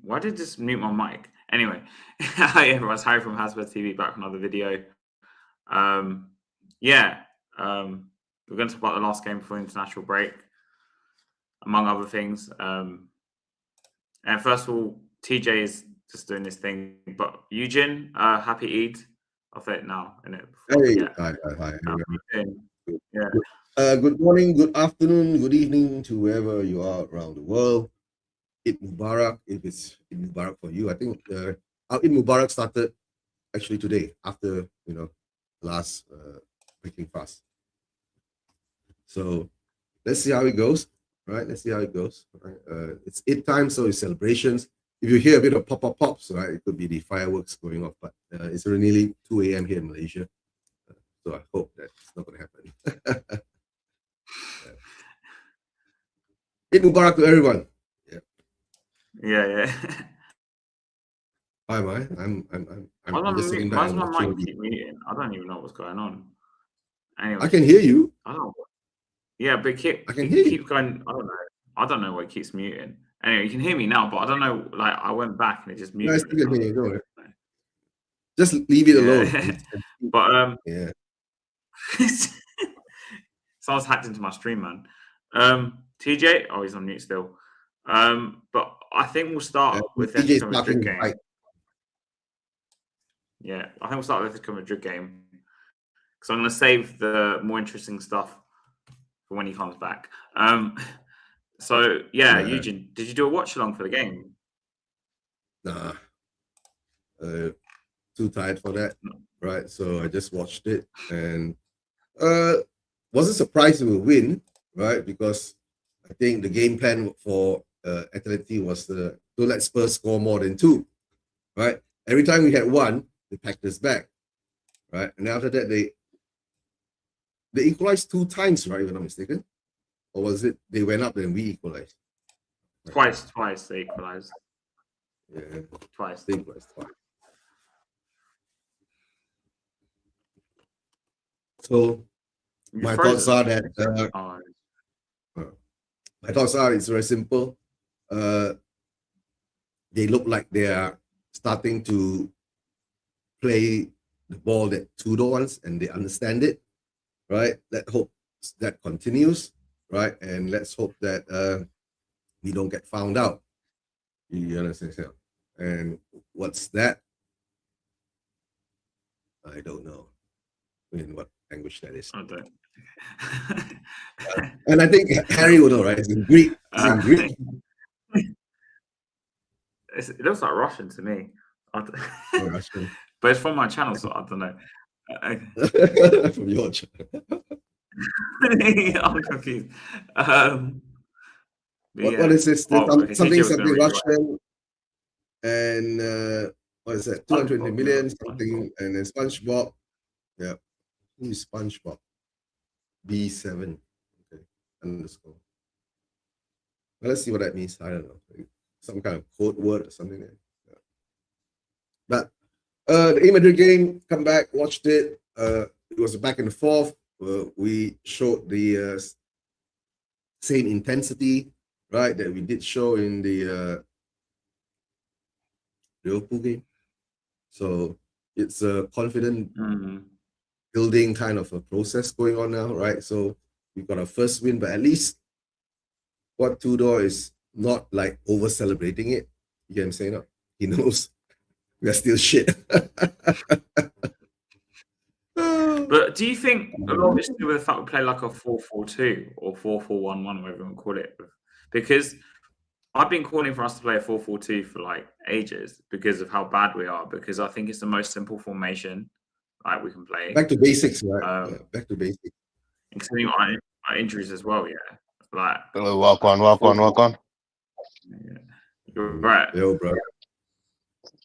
Why did this mute my mic? Anyway, hi everyone, it's Harry from Hasbro TV back with another video. Yeah, we're going to talk about the last game before international break, among other things. And first of all, TJ is just doing this thing, but Eugene, happy Eid. I'll say it now, innit? Hey, hi. Yeah. Good morning, good afternoon, good evening to wherever you are around the world. Eid Mubarak, if it's Eid Mubarak for you. I think our Eid Mubarak started actually today after, last breaking fast. So let's see how it goes, right? Let's see how it goes. Right? It's Eid time, so it's celebrations. If you hear a bit of pops, right, it could be the fireworks going off, but it's already nearly 2 a.m. here in Malaysia. So I hope that's not going to happen. Eid Mubarak to everyone. Yeah. Hi, I'm just sitting back. Why does my mic keep muting? I don't even know what's going on. Anyway, I can hear you. I don't know. Yeah, but I can hear you. Going. I don't know why it keeps muting. Anyway, you can hear me now, but I don't know. Like I went back and it just muted. I still can hear you. Go ahead. Just leave it alone. But yeah. Someone's hacked into my stream, man. TJ, oh, he's on mute still. But I think we'll start with the Atletico Madrid game. Right. Yeah, I think we'll start with the Atletico Madrid game because I'm going to save the more interesting stuff for when he comes back. So yeah, Eugene, did you do a watch along for the game? Nah, too tired for that. Right, so I just watched it and wasn't surprised we would win, right? Because I think the game plan for Atleti was to let Spurs score more than 2, right? Every time we had 1, they packed us back, right? And after that, they equalized 2 times, right? If I'm not mistaken, or was it they went up and we equalized? Right? Twice they equalized. Yeah, twice. They equalized twice. So my thoughts are that it's very simple. They look like they are starting to play the ball that Tudor wants, and they understand it, right? Let's hope that continues, right? And let's hope that we don't get found out. You understand? And what's that? I don't know in what language that is. I don't. And I think Harry will know, right? It's in Greek. It's in Greek. It looks like Russian to me. Russian. But it's from my channel, so I don't know. From your channel. I'm confused. What is this? Something Russian, and what is that? 220 million something, and then SpongeBob. Yeah, who is SpongeBob? B7. Okay, underscore. Well, let's see what that means. I don't know. Some kind of code word or something. Yeah. But the Real Madrid game, come back, watched it. It was back and forth. We showed the same intensity, right, that we did show in the Liverpool game. So it's a confident building kind of a process going on now, right? So we got our first win, but at least what Tudor is not like over celebrating it. You get what I'm saying? No? He knows we are still shit. But do you think a lot of it's to do with the fact we play like a 4-4-2 or 4-4-1-1, whatever you want to call it? Because I've been calling for us to play a 4-4-2 for like ages because of how bad we are. Because I think it's the most simple formation like we can play. Back to basics, right? Back to basics. Including our injuries as well, yeah. Like walk on. Yeah. You're right. Yo, bro.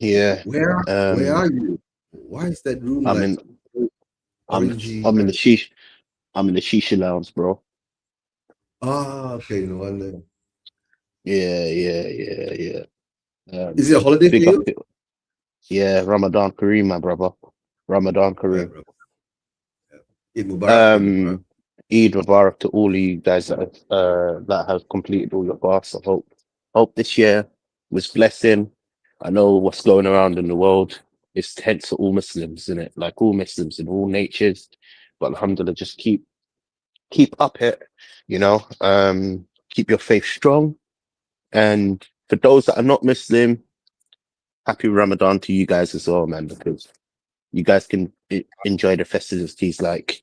Yeah. Where are you? Why is that room I'm in the shisha. I'm in the shisha lounge, bro. Okay, no wonder. Yeah. Is it a holiday for you? Yeah, Ramadan Kareem, my brother. Ramadan Kareem. Right, Eid Mubarak. Eid Mubarak to all of you guys that have completed all your fasts. I hope this year was blessing. I know what's going around in the world. It's tense to all Muslims, isn't it? Like all Muslims in all natures. But alhamdulillah, just keep up it, you know. Keep your faith strong. And for those that are not Muslim, happy Ramadan to you guys as well, man, because you guys can enjoy the festivities. Like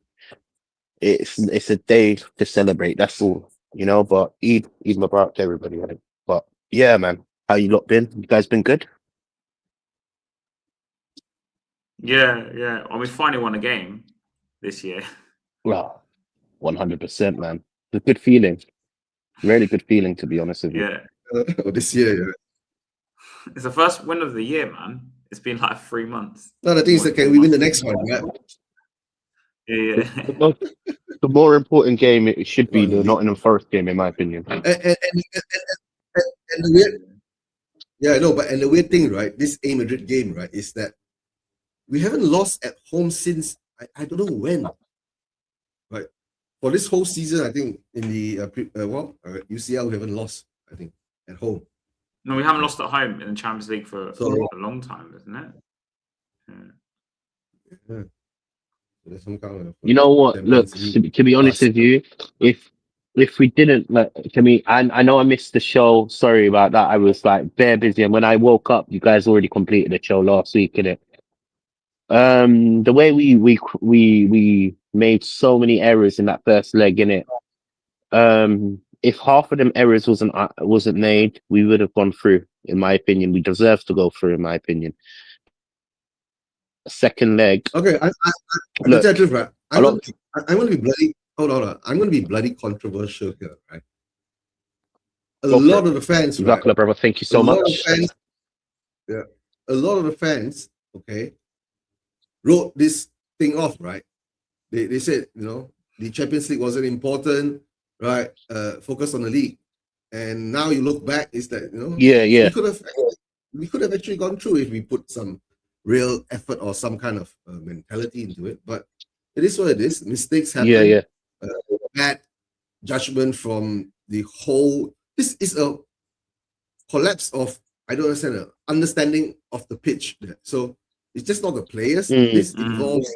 it's a day to celebrate. That's all, you know. But Eid Mubarak to everybody, right? But yeah, man, how you lot been? You guys been good? Yeah, yeah. And we finally won a game this year. Well, 100%, man. It's a good feeling. Really good feeling, to be honest with you. Yeah. This year, yeah. It's the first win of the year, man. It's been like 3 months. No, the thing is, can we win the next one, right? Yeah. The more important game, it should be the Nottingham Forest game, in my opinion. And the weird, yeah, no, but and the weird thing, right? This A Madrid game, right, is that we haven't lost at home since I don't know when. Right, for this whole season, I think in the UCL we haven't lost. I think at home. No, we haven't lost at home in the Champions League for a long time, isn't it? Yeah. There's some kind of, you know what? Look, to be honest with you, if we didn't I know I missed the show. Sorry about that. I was like bare busy, and when I woke up, you guys already completed the show last week, innit? The way we made so many errors in that first leg, innit? If half of them errors wasn't made, we would have gone through. In my opinion, we deserve to go through. In my opinion, second leg. Okay, I'm going to be bloody. Hold on, I'm going to be bloody controversial here, right? A lot of the fans, right? Brother, thank you so much. A lot of the fans, okay, wrote this thing off, right? They said, you know, the Champions League wasn't important, right? Focus on the league. And now you look back, is that, you know, we could have actually gone through if we put some real effort or some kind of mentality into it. But it is what it is. Mistakes happen. Bad judgment from the whole. This is a collapse of, I don't understand, understanding of the pitch. So it's just not the players. This involves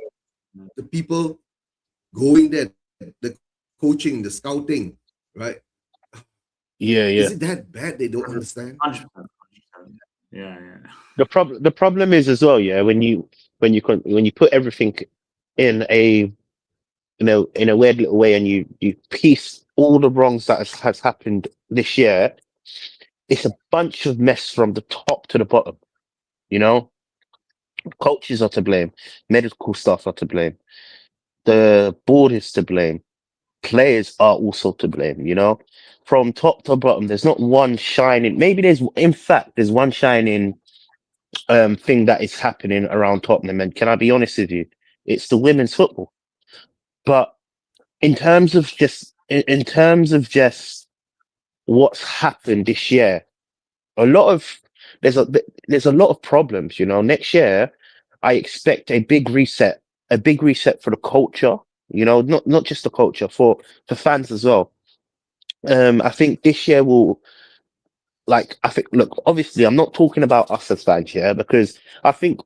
the people going there, the coaching, the scouting, right? Yeah. Is it that bad they don't understand? 100%. Yeah. The problem is as well, yeah, when you put everything in a weird little way and you piece all the wrongs that has happened this year, it's a bunch of mess from the top to the bottom. You know, coaches are to blame, medical staff are to blame, the board is to blame, players are also to blame. You know, from top to bottom, there's not one shining. Maybe there's one shining thing that is happening around Tottenham. And can I be honest with you? It's the women's football. But in terms of just what's happened this year, there's a lot of problems. You know, next year I expect a big reset for the culture. You know, not just the culture, for fans as well. I think this year look, obviously I'm not talking about us as fans here, because I think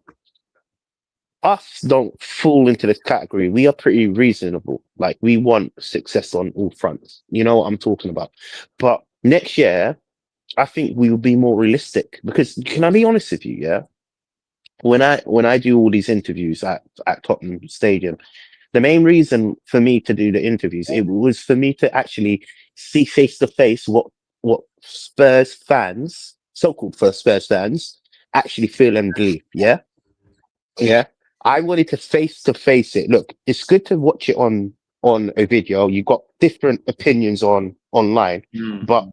us don't fall into this category. We are pretty reasonable. Like, we want success on all fronts. You know what I'm talking about. But next year, I think we will be more realistic, because can I be honest with you? Yeah. When I do all these interviews at Tottenham Stadium, the main reason for me to do the interviews, it was for me to actually see face to face what Spurs fans, so-called Spurs fans, actually feel and believe. Yeah. I wanted to face it. Look, it's good to watch it on a video. You've got different opinions online, but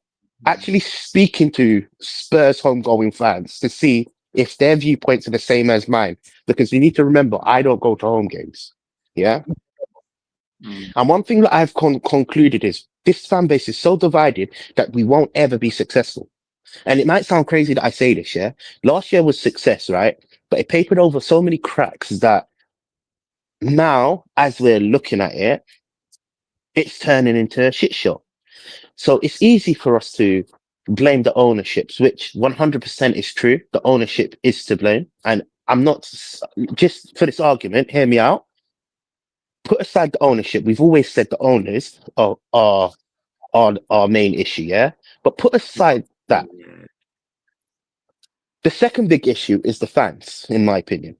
actually speaking to Spurs homegoing fans to see if their viewpoints are the same as mine, because you need to remember, I don't go to home games. Yeah. And one thing that I've concluded is this fan base is so divided that we won't ever be successful. And it might sound crazy that I say this, yeah? Last year was success, right? But it papered over so many cracks that now, as we're looking at it, it's turning into a shit show. So it's easy for us to blame the ownerships, which 100% is true. The ownership is to blame. And I'm not, just for this argument, hear me out. Put aside the ownership. We've always said the owners are our main issue, yeah? But put aside that. Yeah. The second big issue is the fans, in my opinion.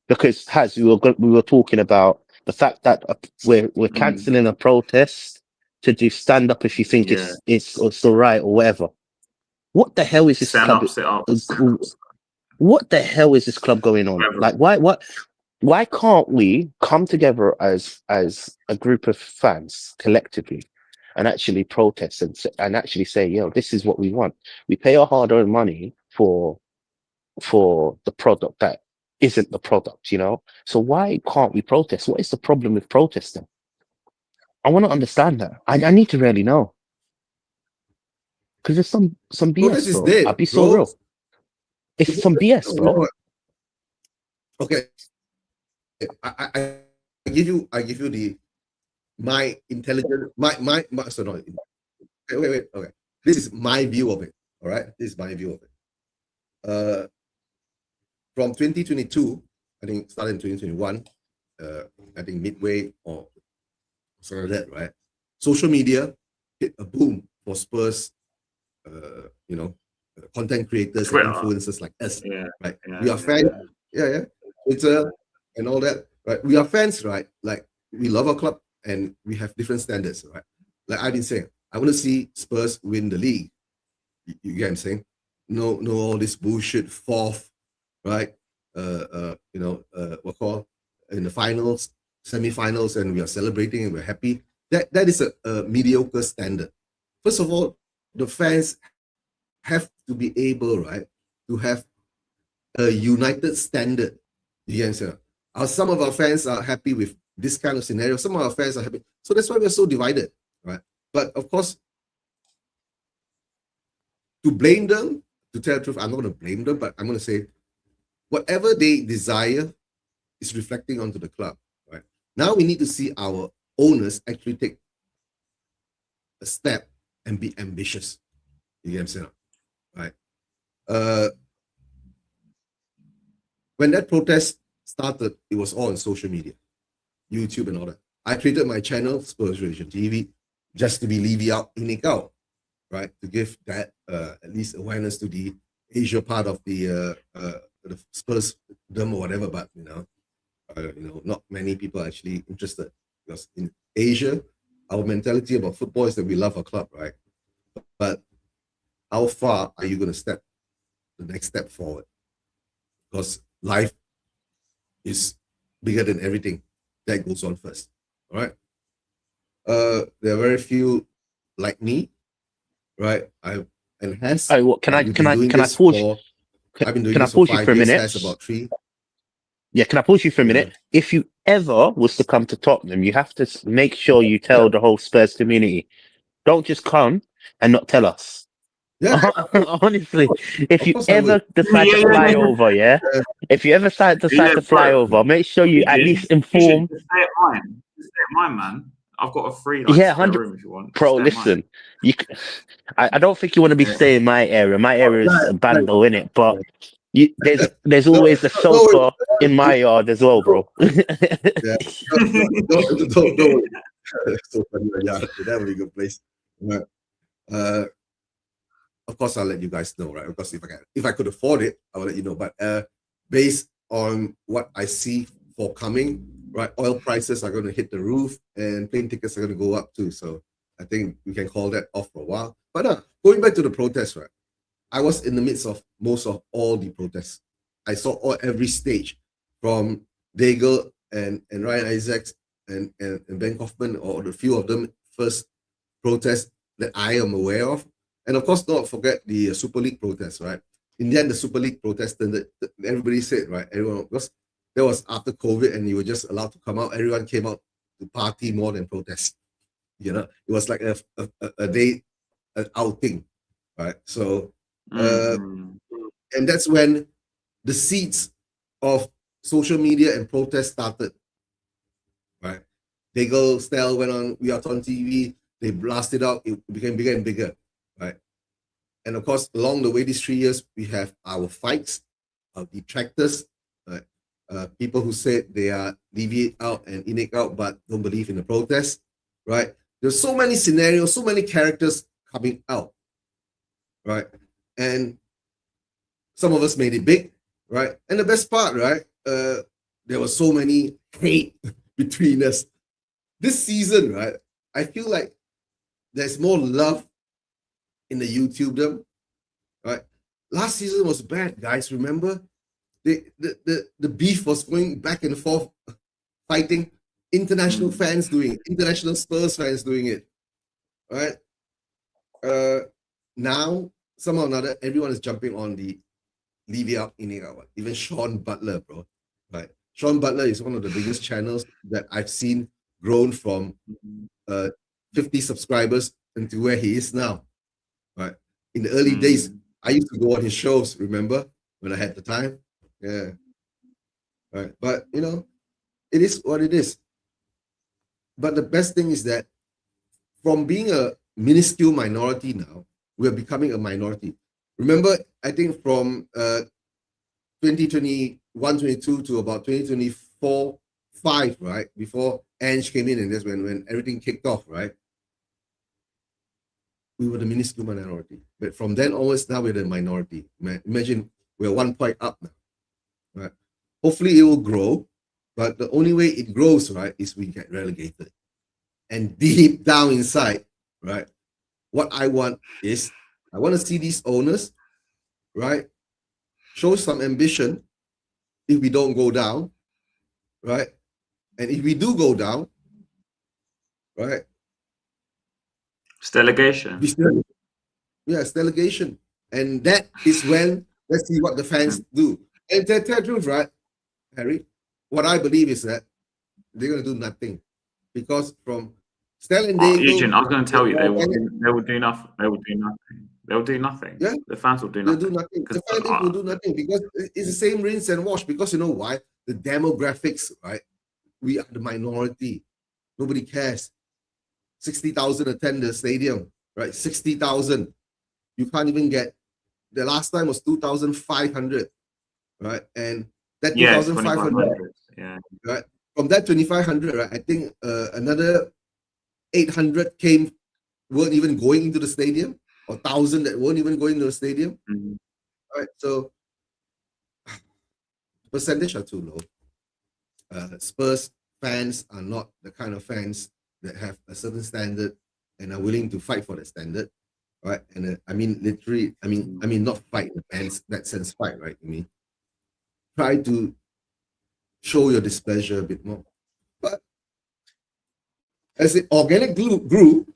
Because, we were talking about the fact that we're cancelling a protest to do stand up if you think Yeah. it's all right or whatever. What the hell is this Stand club? up, sit up. What the hell is this club going on? Whatever. Like, why can't we come together as a group of fans collectively and actually protest and actually say, yo, this is what we want. We pay our hard-earned money for the product that isn't the product, you know? So why can't we protest? What is the problem with protesting? I want to understand that. I need to really know. Because there's some Protest BS, is bro. dead, I'll be so bro. real. It's some BS, You know bro. what? Okay, I give you the my intelligent my so no. Wait. Okay, this is my view of it. All right, this is my view of it. From 2022, I think started in 2021. I think midway or something like that, right? Social media hit a boom for Spurs. Content creators Twitter. and influencers like us, Yeah. right? Yeah, We are fans, Twitter and all that, right? We are fans, right? Like we love our club and we have different standards, right? Like I've been saying, I want to see Spurs win the league. You get what I'm saying? No, all this bullshit fourth, right? What call in the finals, semi-finals, and we are celebrating and we're happy. That is a mediocre standard. First of all, the fans have to be able, right, to have a united standard. You answer. Some of our fans are happy with this kind of scenario. Some of our fans are happy. So that's why we're so divided, right? But of course, to blame them, to tell the truth, I'm not going to blame them, but I'm going to say whatever they desire is reflecting onto the club, right? Now we need to see our owners actually take a step and be ambitious. You get what I'm saying? Right. When that protest started, it was all on social media, YouTube and all that. I created my channel, Spurs Relation TV, just to be Levy out, Inik out, right? To give that at least awareness to the Asia part of the Spurs them or whatever, but not many people are actually interested because in Asia, our mentality about football is that we love our club, right? But how far are you going to step the next step forward? Because life is bigger than everything that goes on first. All right. There are very few like me, right? Can I pause you? I've been doing Can I this for pause you 5 for a years. minute? Has about 3. Yeah, can I pause you for a minute? If you ever was to come to Tottenham, you have to make sure you tell the whole Spurs community. Don't just come and not tell us. Yeah. Honestly, if Of you course I ever would. decide to fly over, if you ever decide to fly over, make sure you at least inform. Just stay at mine. Just stay at mine, man. I've got a free Yeah, spare 100. room if you want. Just Bro, stay at mine. listen, I don't think you want to be staying in my area. My area is a bundle, innit? But there's always a sofa in my yard as well, bro. Yeah. Don't worry. So funny, yeah, that would be a good place. Right. Of course, I'll let you guys know, right? Because if I could afford it, I will let you know. But based on what I see for coming, right, oil prices are going to hit the roof, and plane tickets are going to go up too. So I think we can call that off for a while. But going back to the protest, right? I was in the midst of most of all the protests. I saw every stage, from Daigle and Ryan Isaacs and Ben Hoffman, or the few of them first protest that I am aware of. And of course, not forget the Super League protest, right? In the end, the Super League protest, everybody said, right? Everyone, because that was after COVID and you were just allowed to come out. Everyone came out to party more than protest. It was like a day, an outing, right? So, and that's when the seeds of social media and protest started, right? Daigle Style went on, we are on TV, they blasted out, it became bigger and bigger, right? And of course, along the way, these 3 years, we have our fights, our detractors, people who said they are leave it out and in it out, but don't believe in the protest, right? There's so many scenarios, so many characters coming out, right? And some of us made it big, right? And the best part, right? There was so many hate between us. This season, right? I feel like there's more love in the YouTubedom, right? Last season was bad, guys. Remember, the beef was going back and forth, fighting. International fans doing it, international Spurs fans doing it, right? Now somehow or another, everyone is jumping on the leave it out, in it out. Even Sean Butler, bro, right? Sean Butler is one of the biggest channels that I've seen grown from 50 subscribers into where he is now, right? In the early days, I used to go on his shows, remember, when I had the time? Yeah. Right. But, you know, it is what it is. But the best thing is that from being a minuscule minority now, we're becoming a minority. Remember, I think from 2021, 22 to about 2024, 5, right? Before Ange came in, and that's when everything kicked off, right? We were the minuscule minority. But from then onwards, now we're the minority. Imagine we're 1 point up now, right? Hopefully it will grow, but the only way it grows, right, is we get relegated. And deep down inside, right, what I want is, I want to see these owners, right, show some ambition if we don't go down, right? And if we do go down, right? It's delegation. Yeah, it's delegation. And that is when, let's see what the fans do. And to tell the truth, right, Harry, what I believe is that they're going to do nothing. Because from Stellan Day, Eugene, I was going to tell you, they will do nothing. They will do nothing. They'll do nothing. Yeah, the fans will do they'll nothing. do nothing. The fans will do nothing because it's the same rinse and wash. Because you know why? The demographics, right? We are the minority. Nobody cares. 60,000 attend the stadium, right? 60,000. You can't even get. The last time was 2,500, right? And that 2,500, yeah, right? From that 2,500, right? I think another 800 weren't even going into the stadium, or 1,000 that weren't even going to the stadium, right? So percentage are too low. Spurs fans are not the kind of fans that have a certain standard and are willing to fight for that standard, right? And I mean, literally, I mean, not fight in the fans that sense, fight, right? I mean, try to show your displeasure a bit more. But as it organically grew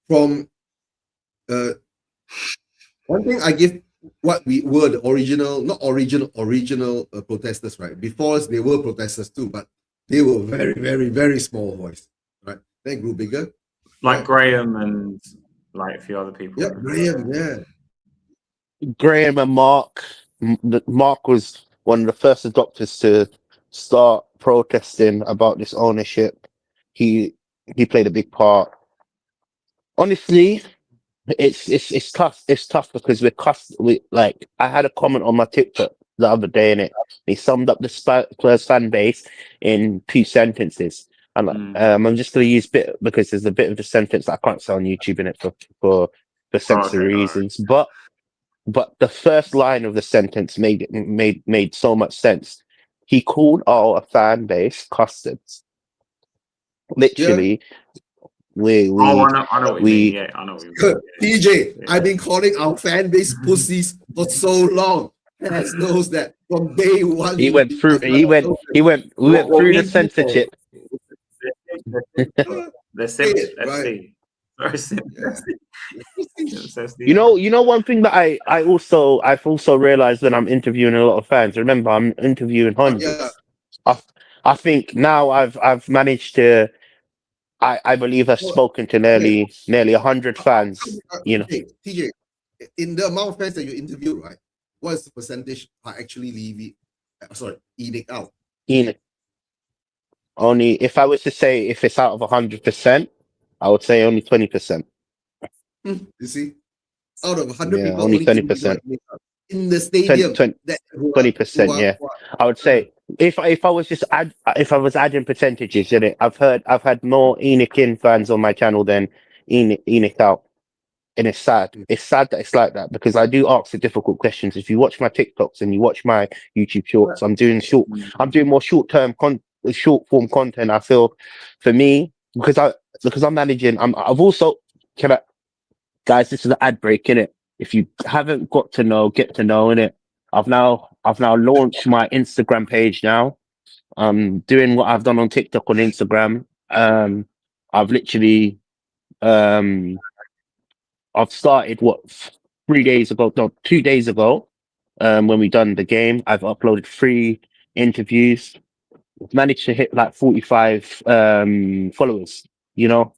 from one thing, I give what we were the original, not original protesters, right? Before us, they were protesters too, but they were very, very, very small voice, right? They grew bigger. Like Graham and like a few other people. Yeah, Graham, yeah. Graham and Mark. Mark was one of the first adopters to start protesting about this ownership. He played a big part. Honestly, it's tough. It's tough because like I had a comment on my TikTok the other day in it. He summed up the Spurs fan base in 2 sentences. And I'm just going to use bit because there's a bit of the sentence that I can't say on YouTube in it for sensory reasons. Right. But the first line of the sentence made so much sense. He called our fan base custards. Literally, I know what you mean. Yeah, I know what you mean. TJ, I've been calling our fan base pussies for so long. Has knows that from day one. We went through the censorship. The Sims FC. You know one thing that I've also realized when I'm interviewing a lot of fans. Remember, I'm interviewing hundreds. I think now I've managed to. I believe I've spoken to nearly 100 fans. You know, TJ, in the amount of fans that you interview, right? What's the percentage are actually eating out? Only if I was to say if it's out of 100%, I would say only 20%. You see, out of 100 Yeah, people, only only 20%. in the stadium. 20%. Yeah, I would say if I was just if I was adding percentages in it, I've had more Enoch in fans on my channel than Enoch out. And it's sad. It's sad that it's like that because I do ask the difficult questions. If you watch my TikToks and you watch my YouTube shorts, I'm doing more short form content. I feel for me because I'm managing. I've also guys. This is an ad break, innit? If you haven't got to know, get to know, innit? I've now launched my Instagram page now. I'm doing what I've done on TikTok on Instagram. I've literally I've started 3 days ago, no, 2 days ago, when we done the game. I've uploaded 3 interviews. I've managed to hit like 45 followers,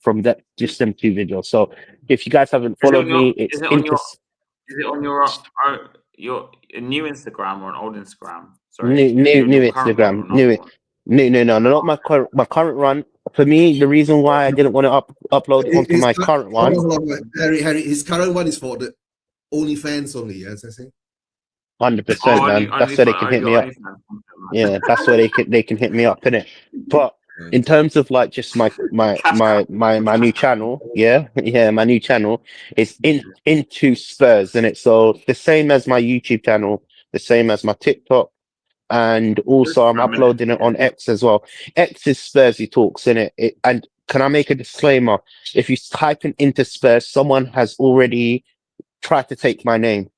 from that just them 2 videos. So if you guys haven't followed me, Is it on your new Instagram or an old Instagram? Sorry, new your current one or Instagram, another one? no, not my current one. For me, the reason why I didn't want to upload it onto my current one. Harry, his current one is for the OnlyFans only. Yes, I say. 100%, man. That's where they can hit me up. Yeah, that's where they can hit me up, innit? But in terms of like just my new channel, my new channel is into Spurs, innit? So the same as my YouTube channel, the same as my TikTok, and also I'm uploading it on X as well. X is Spursy Talks, innit? And can I make a disclaimer? If you type into Spurs, someone has already tried to take my name.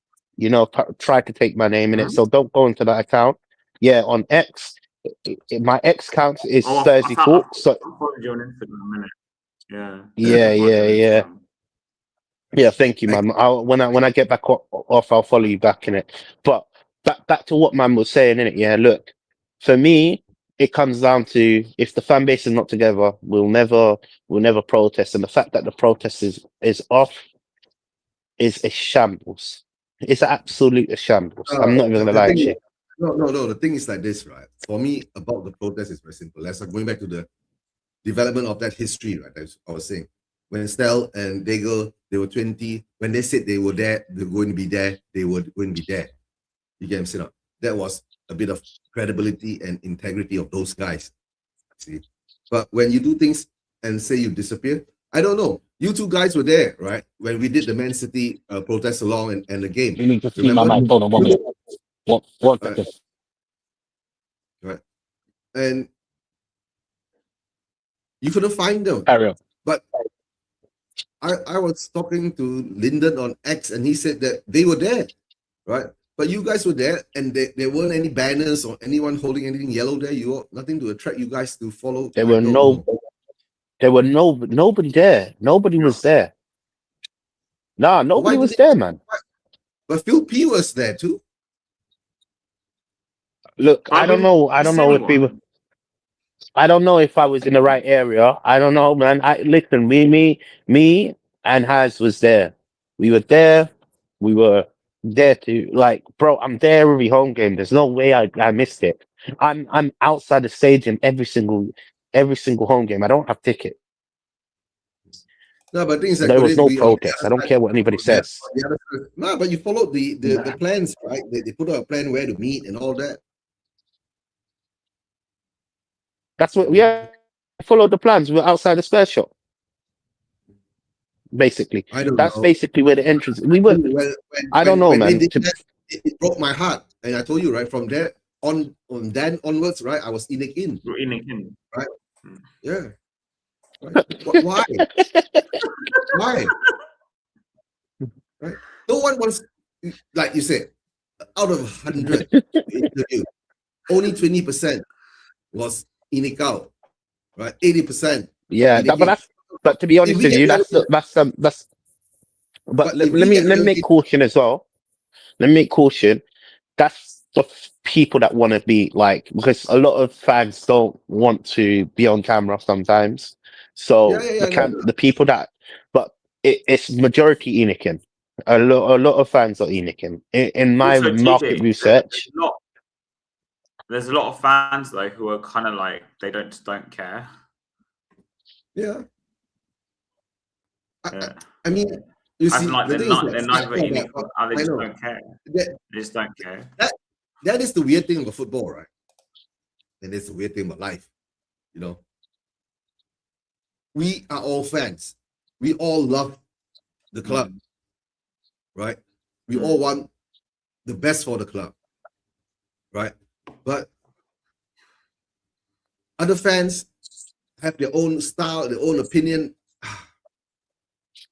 Tried to take my name in it. So don't go into that account. Yeah, on X, my X account is Spursy Talks. So I followed you on Instagram, innit? yeah. Yeah, thank you, man. When I get back off, I'll follow you back in it. But back to what man was saying in it. Yeah, look, for me, it comes down to if the fan base is not together, we'll never protest. And the fact that the protest is off is a shambles. It's absolute shambles. I'm not even gonna lie to you. No. The thing is like this, right? For me, about the protest is very simple. Let's going back to the development of that history, right? As I was saying, when Stell and Daigle, they were 20. When they said they were there, they were going to be there, they wouldn't be there. You get what I'm saying? That was a bit of credibility and integrity of those guys. See, but when you do things and say you disappear, I don't know. You 2 guys were there, right? When we did the Man City protest along and the game. You need to see my mic. Hold on 1 minute. One second. Right. And you couldn't find them. Carry on. But I was talking to Lyndon on X and he said that they were there, right? But you guys were there and there weren't any banners or anyone holding anything yellow there. Nothing to attract you guys to follow. There were nobody there. Nobody was there. Nah, nobody was there, man. But Phil P was there too. Look, I don't know if we were. I don't know if I was in the right area. I don't know, man. Listen, me and Haz was there. We were there. We were there to bro. I'm there every home game. There's no way I missed it. I'm outside the stadium every single home game. I don't have tickets. No, but things there was no protest. I don't care what anybody says. No, but you followed the plans, right? They put out a plan where to meet and all that. That's what I followed the plans. We're outside the Spurs shop. Basically. That's basically where the entrance we were. I don't know, man. It broke my heart. And I told you, right, from there then onwards, right? I was in. You're in. Right? Yeah. Right? Why? Why? Right? No one wants, like you said, out of 100 interview, only 20% was out, right? 80%. Yeah, but to be honest with you, that's. But let me make caution as well. Let me make caution. That's the people that want to be because a lot of fans don't want to be on camera sometimes. So the people that, but it's majority Enochian. A lot of fans are Enochian. In my market research, there's a lot of fans though who are kind of they don't care. Yeah. I mean, You As see, in, like, the they're thing is not, they're that, neither yeah, in but they I just know don't care. that, They just don't care. that is the weird thing about football, right? And it's the weird thing about life, you know. We are all fans. We all love the club, right? We all want the best for the club, right? But other fans have their own style, their own opinion.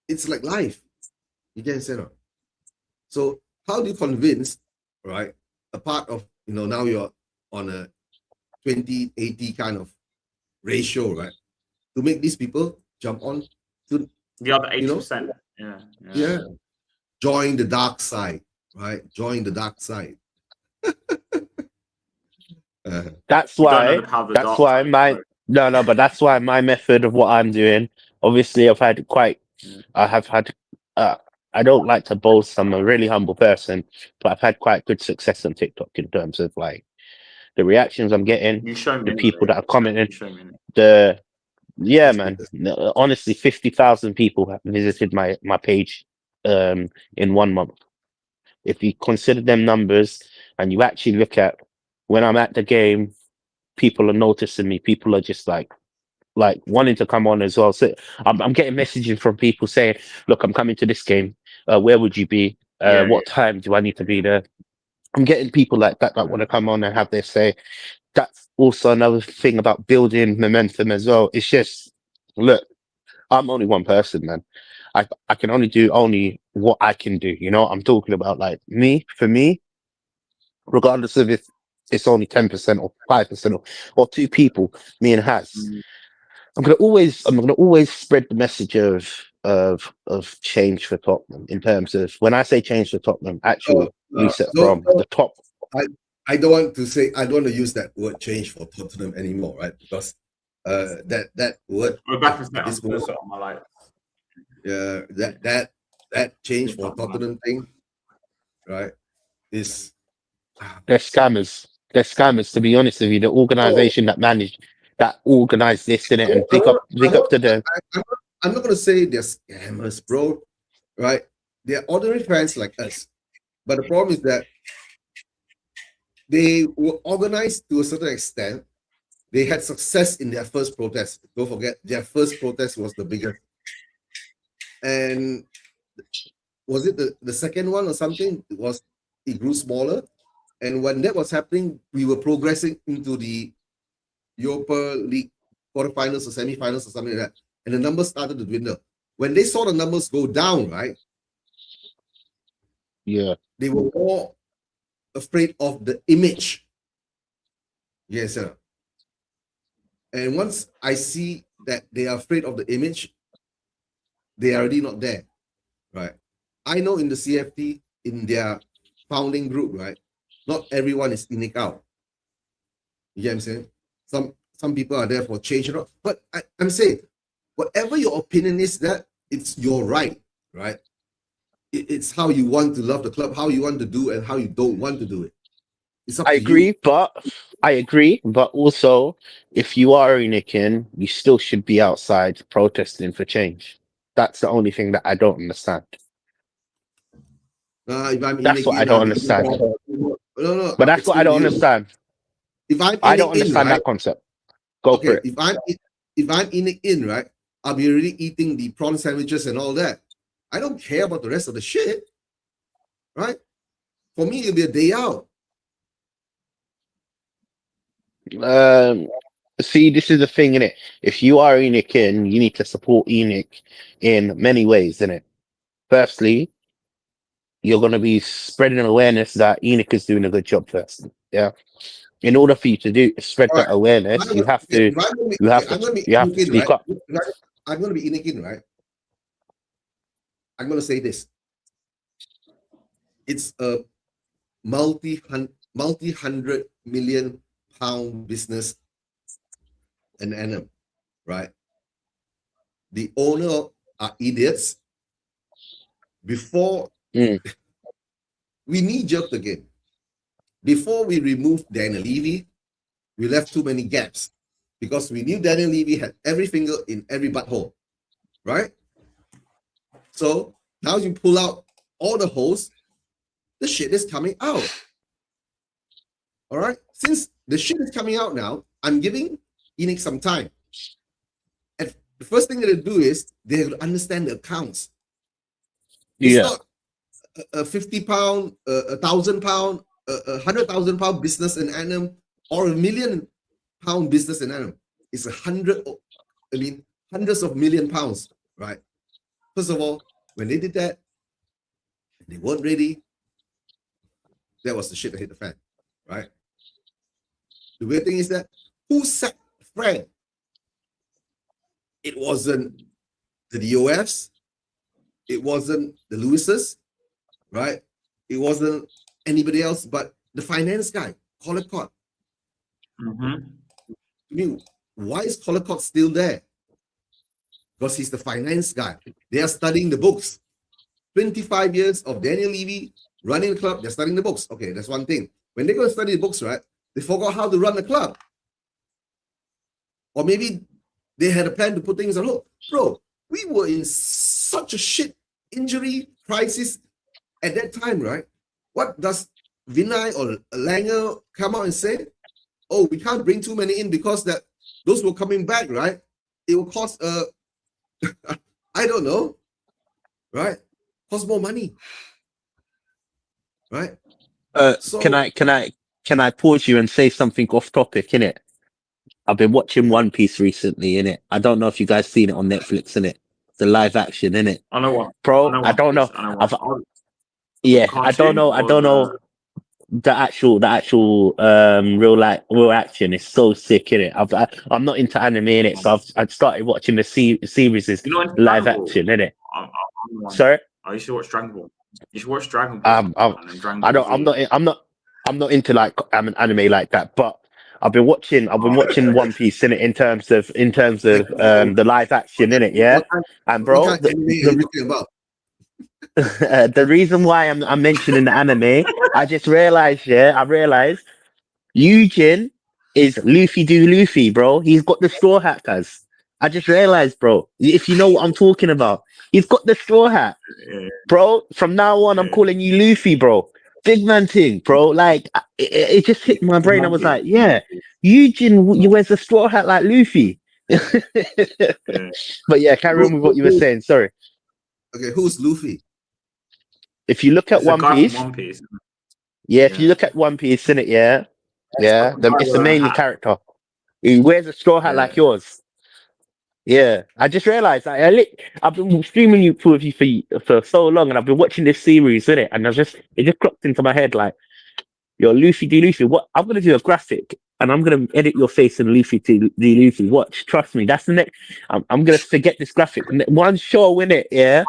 It's like life. You get it? So how do you convince, right? A part of, now you're on a 20-80 kind of ratio, right? To make these people jump on to the other 80%. Yeah. Join the dark side, right? Join the dark side. That's You don't know why. the power of the That's dark why side, my bro. no, but that's why my method of what I'm doing. Obviously, I've had quite. I have had. I don't like to boast. I'm a really humble person, but I've had quite good success on TikTok in terms of like the reactions I'm getting, You show me the people that are You commenting, show me. the yeah, That's good. man. No, honestly, 50,000 people have visited my page in 1 month. If you consider them numbers and you actually look at when I'm at the game, people are noticing me. People are just like wanting to come on as well. So I'm getting messages from people saying, "Look, I'm coming to this game. Where would you be? Yeah, What time do I need to be there?" I'm getting people like that want to come on and have their say. That's also another thing about building momentum as well. It's just, look, I'm only one person, man. I can only do only what I can do. You know, I'm talking about like me, for me, regardless of if it's only 10% or 5% or two people, me and Has. I'm gonna always spread the message of change for Tottenham in terms of when I say change for Tottenham, actual reset Don't, from the top. I don't want to say, I don't want to use that word change for Tottenham anymore, right? Because that word we're back at this to moment, sort of my life. yeah, that change for Tottenham thing, right, is They're scammers. They're scammers. To be honest with you, the organization that organized this in it, and big up to them. I'm not gonna say they're scammers, bro, right? They're ordinary fans like us. But the problem is that they were organized to a certain extent. They had success in their first protest. Don't forget, their first protest was the biggest. And was it the second one or something? It grew smaller. And when that was happening, we were progressing into the Europa League quarterfinals or semifinals or something like that. And the numbers started to dwindle. When they saw the numbers go down, right? Yeah. They were more afraid of the image. Yes, sir. And once I see that they are afraid of the image, they are already not there, right? I know in the CFT, in their founding group, right, not everyone is in it out. You get what I'm saying? Some people are there for change, but I'm saying, whatever your opinion is, that it's your right, right? It's how you want to love the club, how you want to do, and how you don't want to do it. It's up I to you. agree, but also if you are a Nikin, you still should be outside protesting for change. That's the only thing that I don't understand. If I'm That's what I don't understand. no, But that's what I explain to don't you. understand. If I'm I in don't it in, understand right? that concept. Go for Okay, it. if I'm in it in, right, I'll be already eating the prawn sandwiches and all that. I don't care about the rest of the shit, right? For me, it'll be a day out. See, this is the thing, innit? If you are Enokin, you need to support Enoch in many ways, innit? Firstly, you're going to be spreading awareness that Enoch is doing a good job first. Yeah. In order for you to spread All right. that awareness, you have to Right? speak up. I'm going to be in, right? I'm going to say this. It's a multi-hundred million pound business an annum, right? The owner are idiots. Before we knee-jerked again. Before we removed Daniel Levy, we left too many gaps because we knew Daniel Levy had every finger in every butthole, right? So Now you pull out all the holes, the shit is coming out. All right. Since the shit is coming out now, I'm giving ENIC some time. And the first thing that they do is they have to understand the accounts. It's not a £50, £1,000, £100,000 business in annum, or £1 million business in annum. It's hundreds of million pounds, right? First of all, when they did that, they weren't ready. That was the shit that hit the fan, right? The weird thing is that who sacked Frank? It wasn't the DOFs. It wasn't the Lewises, right? It wasn't anybody else but the finance guy, Collicott. I mean, why is Collicott still there? Because he's the finance guy. They are studying the books. 25 years of Daniel Levy running the club, they're studying the books. Okay, that's one thing. When they go to study the books, right, they forgot how to run the club. Or maybe they had a plan to put things on hold. Bro, we were in such a shit injury crisis at that time, right? What does Vinay or Langer come out and say? Oh, we can't bring too many in because that those were coming back, right? It will cost I don't know, right? Cost more money, right? So can I pause you and say something off topic, innit? I've been watching One Piece recently, innit? I don't know if you guys seen it on Netflix, innit? The live action, innit? I know what, bro. I don't know. I don't know. The actual real action is so sick, innit? I'm not into anime, innit? So I've started watching the series is live action, innit? Sorry? Oh, you should watch Dragon Ball. You should watch Dragon Ball. I'm not into like anime like that, but I've been watching One Piece in terms of the live action, innit? Yeah. And bro, what kind of anime are you talking about? The reason why I'm mentioning the anime, I realized Eugene is Luffy, bro. He's got the straw hat, guys. I just realized, bro. If you know what I'm talking about, he's got the straw hat, bro. From now on, I'm calling you Luffy, bro. Big man thing, bro. Like it just hit my brain. I was like, yeah, Eugene, you wears a straw hat like Luffy. But yeah, carry on with what you were saying. Sorry. Okay, who's Luffy? If you look at One Piece, if you look at One Piece, innit, it's the main character. He wears a straw hat like yours. Yeah, I just realized I've been streaming you for so long, and I've been watching this series, innit, and it just clocked into my head like, you're Luffy D Luffy. What I'm gonna do a graphic, and I'm gonna edit your face in Luffy D Luffy. Watch, trust me, that's the next. I'm gonna forget this graphic. One show, innit, yeah.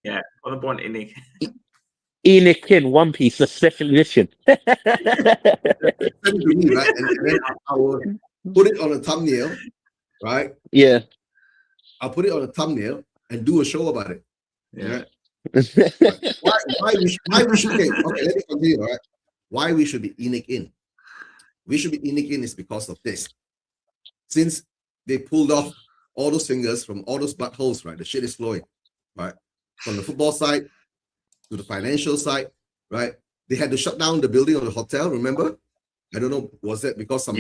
Yeah, on the bond in Enikin One Piece, the special edition. Send it to me, right? And then I will put it on a thumbnail, right? Yeah. I'll put it on a thumbnail and do a show about it. Yeah. Why we should okay, let me continue, right? Why we should be ENIC in. We should be ENIC in is because of this. Since they pulled off all those fingers from all those buttholes, right? The shit is flowing, right? From the football side to the financial side, right? They had to shut down the building of the hotel, remember? I don't know, was that because some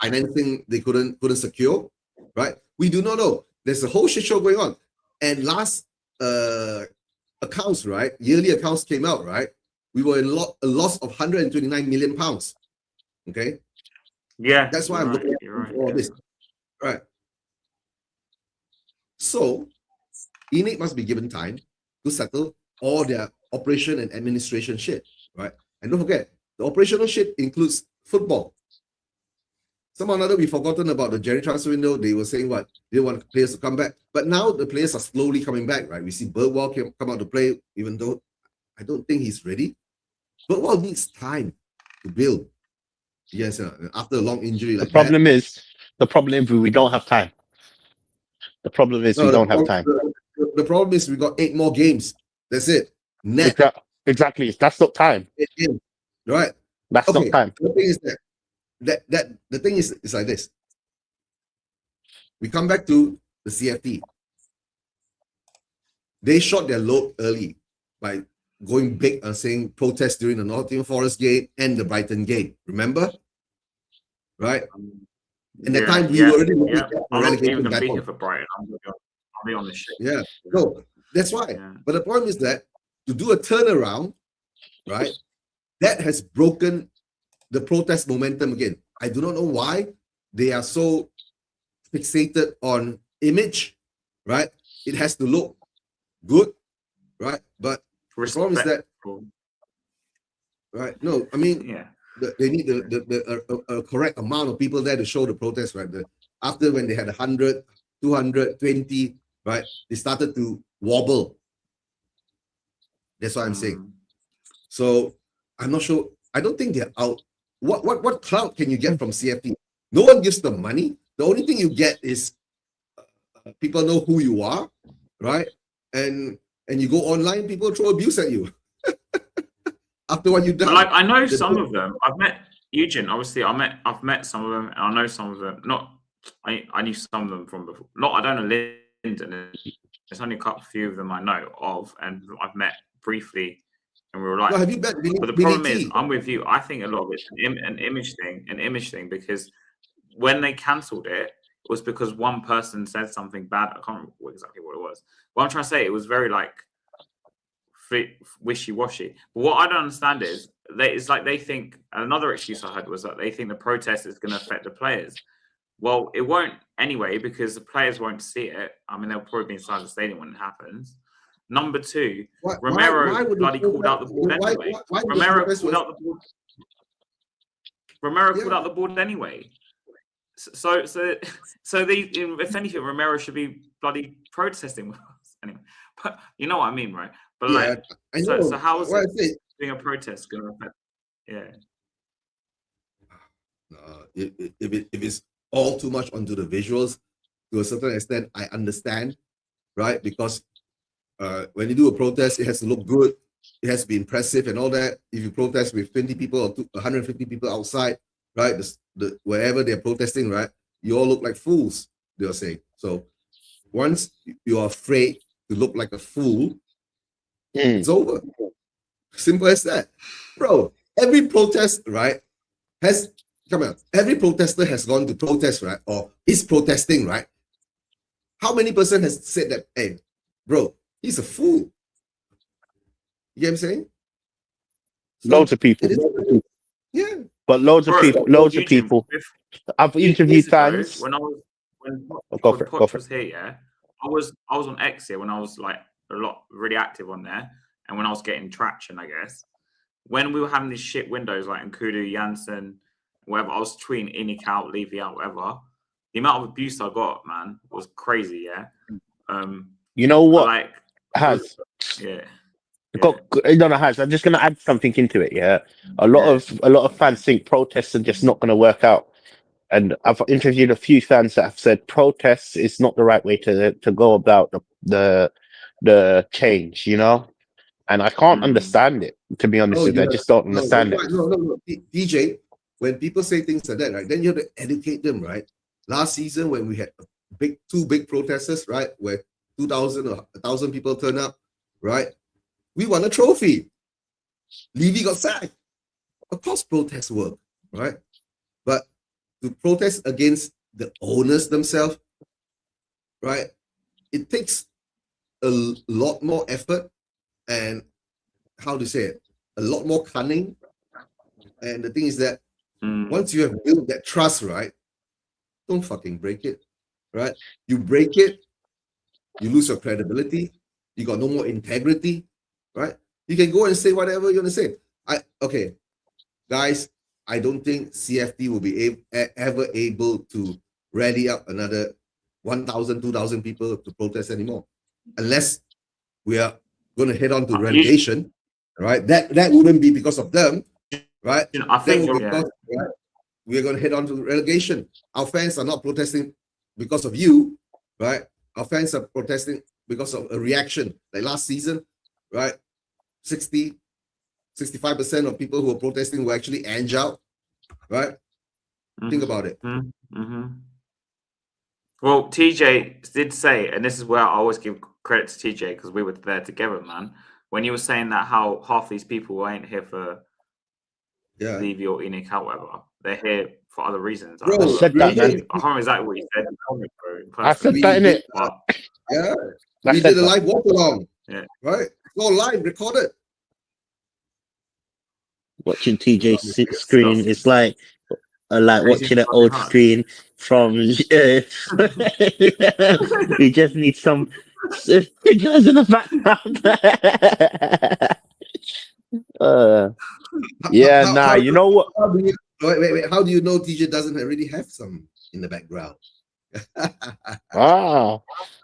financing they couldn't secure, right? We do not know. There's a whole shit show going on. And last accounts, right? Yearly accounts came out, right? We were in a loss of £129 million. Okay? Yeah. That's why I'm looking at all this. Right. So ENIC must be given time to settle all their operation and administration shit, right? And don't forget, the operational shit includes football. Somehow or another, we've forgotten about the January transfer window. They were saying what? They want players to come back. But now the players are slowly coming back, right? We see Birdwell come out to play, even though I don't think he's ready. Birdwell needs time to build. Yes, after a long injury like the problem is we don't have time. The problem is we don't have time. The problem is we got 8 more games. That's it. Net. Exactly. That's not time. Right. That's not time. The thing is the thing is like this. We come back to the CFT. they shot their load early by going big and saying protest during the Nottingham Forest game and the Brighton game. Remember? Right? And the time we were already looking at I'm not even relegation going to be battle. here for Brighton. I'll be on the shit. Yeah. No, that's why. Yeah. But the problem is that to do a turnaround, right, that has broken the protest momentum again. I do not know why they are so fixated on image, right? It has to look good, right? But the problem is that, right? No, I mean, yeah, they need a correct amount of people there to show the protest, right? After when they had 100, 220, right? They started to wobble. That's what I'm saying. So I'm not sure. I don't think they're out. What clout can you get from CFT? No one gives them money. The only thing you get is people know who you are, right? And you go online, people throw abuse at you after what you've done. But like I know some of them. I've met Eugene. Obviously, I've met some of them, and I know some of them. I knew some of them from before. I don't know Lyndon. There's only a few of them I know of, and I've met briefly, and we were like. No, have you met Billy, but the problem is, I'm with you. I think a lot of it's an image thing, because when they cancelled it, it was because one person said something bad. I can't remember exactly what it was. What I'm trying to say, it was very like wishy-washy. But what I don't understand is they think, another excuse I heard was that they think the protest is going to affect the players. Well, it won't anyway, because the players won't see it. I mean, they'll probably be inside the stadium when it happens. Number two, Romero bloody called out the board anyway. Romero called out the board. Romero called out the board anyway. So they, if anything, Romero should be bloody protesting with us anyway. But you know what I mean, right? But like, so how is it doing a protest going to affect? Yeah. If it's all too much onto the visuals, to a certain extent, I understand, right? Because when you do a protest, it has to look good, it has to be impressive and all that. If you protest with 20 people or 150 people outside, right, wherever they're protesting, right, you all look like fools, they'll say. So once you're afraid to look like a fool, it's over. Simple as that. Bro, every protest, right, every protester has gone to protest, right, or is protesting, right? How many person has said that, hey, bro, he's a fool? You get what I'm saying? So loads of people. Yeah. But loads of people. I've interviewed fans. When Poch was here, yeah, I was on X here when I was like really active on there, and when I was getting traction, I guess. When we were having these shit windows like Nkudu, Janssen, whatever, I was tweeting Inik out, Levy out, whatever. The amount of abuse I got, man, was crazy. Yeah. You know what? Like Has yeah. Has. I'm just gonna add something into it. Yeah, a lot of fans think protests are just not gonna work out, and I've interviewed a few fans that have said protests is not the right way to go about the change. You know, and I can't understand it, to be honest with you. I just don't understand it. No, DJ. When people say things like that, right, then you have to educate them, right? Last season when we had two big protesters, right, where 2,000 or 1,000 people turn up, right? We won a trophy. Levy got sacked. Of course, protests work, right? But to protest against the owners themselves, right? It takes a lot more effort and, how to say it, a lot more cunning. And the thing is that once you have built that trust, right, don't fucking break it, right? You break it, you lose your credibility. You got no more integrity. Right? You can go and say whatever you want to say. Okay, guys, I don't think CFT will be ever able to rally up another 1,000, 2,000 people to protest anymore, unless we are going to head on to relegation. Right? That wouldn't be because of them, right? I think right, we are going to head on to relegation. Our fans are not protesting because of you, right? Our fans are protesting because of a reaction like last season, right? 65% of people who are protesting were actually angel, right? Think about it. Well, TJ did say, and this is where I always give credit to TJ because we were there together, man. When you were saying that how half these people ain't here for Levy or Enoch, however, they're here for other reasons. Bro, I said that, man. I can't remember exactly what you said. I said that, innit? Yeah. I We said did a that. live walk along. Yeah. Right? It's all live, recorded. Watching TJ screen, it's like watching an old screen from. We just need some pictures in the background. You know what? How do you, wait. How do you know TJ doesn't already have some in the background?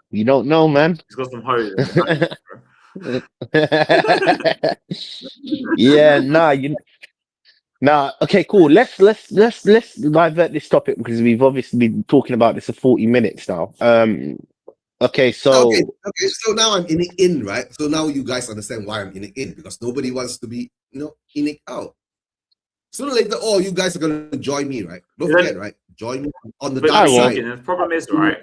You don't know, man. He's got some hoes. Okay, cool. Let's divert this topic because we've obviously been talking about this for 40 minutes now. Okay, so now I'm in, right? So now you guys understand why I'm in because nobody wants to be, in it out. Sooner or later, you guys are gonna join me, right? Don't forget, right? Join me on the dark side. The problem is, right?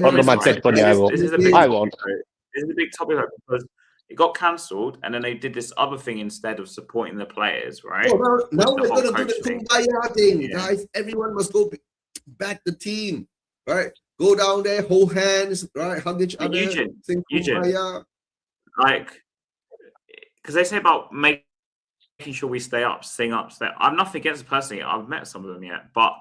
Under my dead body, I will. This is a big I won't. This is a big topic because it got cancelled, and then they did this other thing instead of supporting the players, right? Now we're gonna do the kumbaya thing, guys. Everyone must go back the team, right? Go down there, hold hands, right? Hug each other, sing kumbaya. Like, because they say about making sure we stay up, sing up, stay up. I'm nothing against it personally. I've met some of them yet, but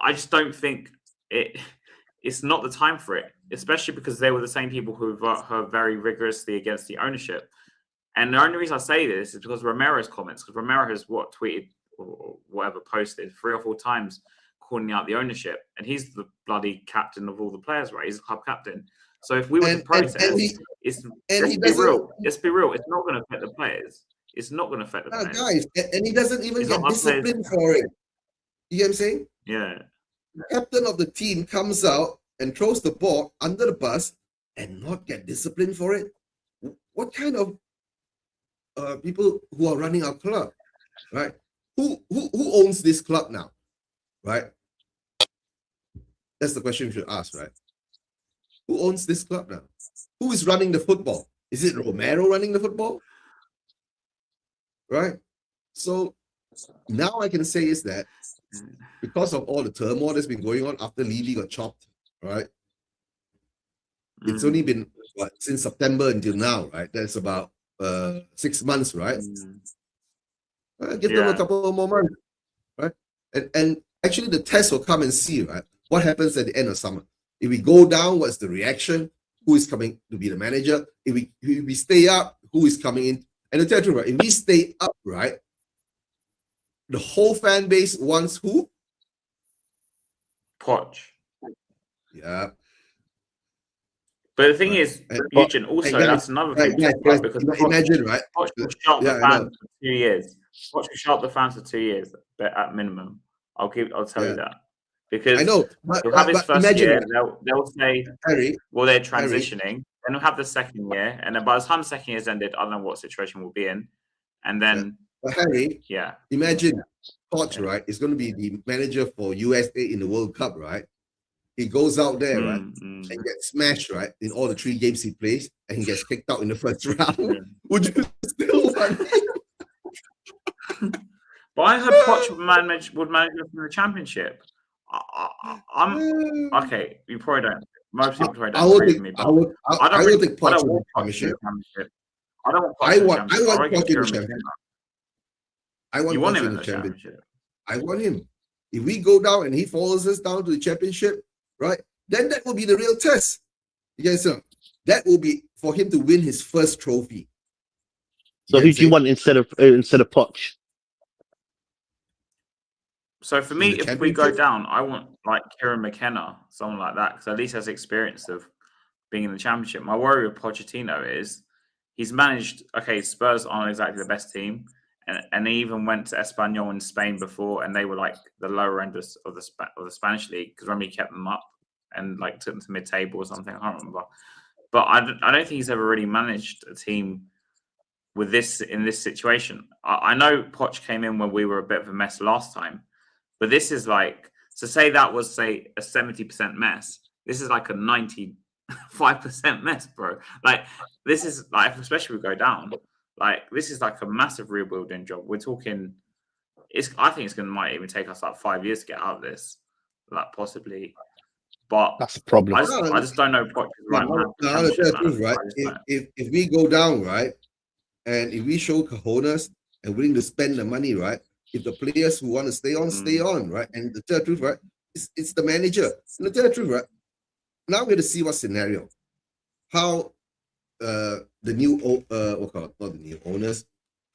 I just don't think it's not the time for it, especially because they were the same people who are very rigorously against the ownership. And the only reason I say this is because Romero's comments, because Romero has tweeted or whatever, posted 3 or 4 times calling out the ownership, and he's the bloody captain of all the players, right? He's the club captain. So if we were to protest, let's be real. Let's be real. It's not going to affect the players. It's not going to affect the players. Guys, and he doesn't even get disciplined for it. You get what I'm saying? Yeah. The captain of the team comes out and throws the ball under the bus and not get disciplined for it. What kind of people who are running our club, right? Who owns this club now, right? That's the question we should ask, right? Who owns this club now? Who is running the football? Is it Romero running the football? Right? So now I can say is that because of all the turmoil that's been going on after Levy got chopped, right? It's only been since September until now, right? That's about 6 months, right? Give them a couple more months, right? And actually the test will come and see, right? What happens at the end of summer? If we go down, what's the reaction? Who is coming to be the manager? If we stay up, who is coming in? And to tell you the truth, right? If we stay up, right? The whole fan base wants who? Poch. Yeah. But the thing is, Eugene, also, that's another thing. Because imagine, right? Poch will shut the fans for 2 years. Poch will shut the fans for 2 years, at minimum. I'll tell you that. Because I know, he'll have his first year, they'll say, Harry, they're transitioning. Then he'll have the second year, and then by the time the second year's ended, I don't know what situation we'll be in. And then, but Harry, imagine Poch, right, is going to be the manager for USA in the World Cup, right? He goes out there, right, and gets smashed, right, in all the 3 games he plays, and he gets kicked out in the first round. Would you still want him? But I heard Poch would manage them from the Championship. I'm okay. You probably don't. Most people probably don't agree with me. But I don't think Poch will win the Championship. I don't want Poch in the Championship. I want Poch in the Championship. You want him in the Championship. I want him. If we go down and he follows us down to the Championship, right? Then that will be the real test. Yes, sir. That will be for him to win his first trophy. So who do you want instead of Poch? So for me, if we go down, I want like Kieran McKenna, someone like that, because at least has experience of being in the Championship. My worry with Pochettino is he's managed. Okay, Spurs aren't exactly the best team, and he even went to Espanyol in Spain before, and they were like the lower end of the Spanish league because remember he kept them up and like took them to mid-table or something. I can't remember, but I don't think he's ever really managed a team with this in this situation. I know Poch came in when we were a bit of a mess last time. But this is like, so say that was, say, a 70% mess. This is like a 90% 5% mess, bro. Like this is like, especially if we go down, like this is like a massive rebuilding job. We're talking. I think it's might even take us like 5 years to get out of this, like possibly. But That's a problem. I just don't know Poch's right now. Now, the truth, right? If we go down, right, and if we show cojones and willing to spend the money, right, if the players who want to stay on, right, and the third truth, right, it's the manager. And the third truth, right, now we're going to see what scenario, how the new, not the new owners,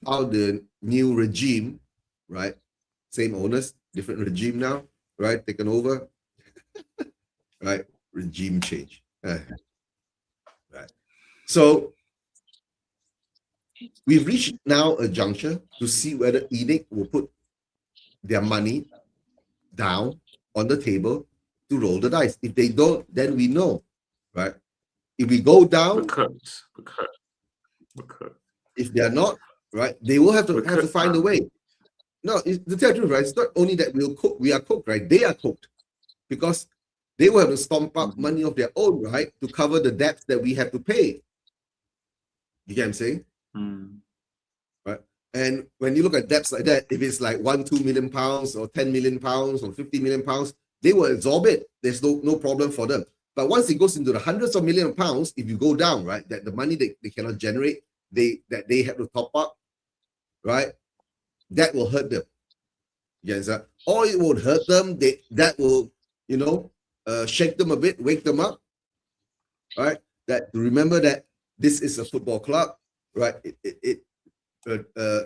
how the new regime, right, same owners, different regime now, right, taken over, right, regime change, right. So we've reached now a juncture to see whether Edict will put their money down on the table to roll the dice. If they don't, then we know, right? If we go down, we're cooked. If they are not, right, they will have to find a way. No, the truth, right? It's not only that we are cooked, right? They are cooked because they will have to stomp up money of their own, right, to cover the debts that we have to pay. You get what I'm saying? Right. And when you look at debts like that, if it's like £1-2 million or 10 million pounds or 50 million pounds, they will absorb it. There's no problem for them. But once it goes into the hundreds of million pounds, if you go down, right, that the money they cannot generate, that they have to top up, right, that will hurt them. Yes, or it won't hurt them. That will, shake them a bit, wake them up, right? That remember that this is a football club, right? It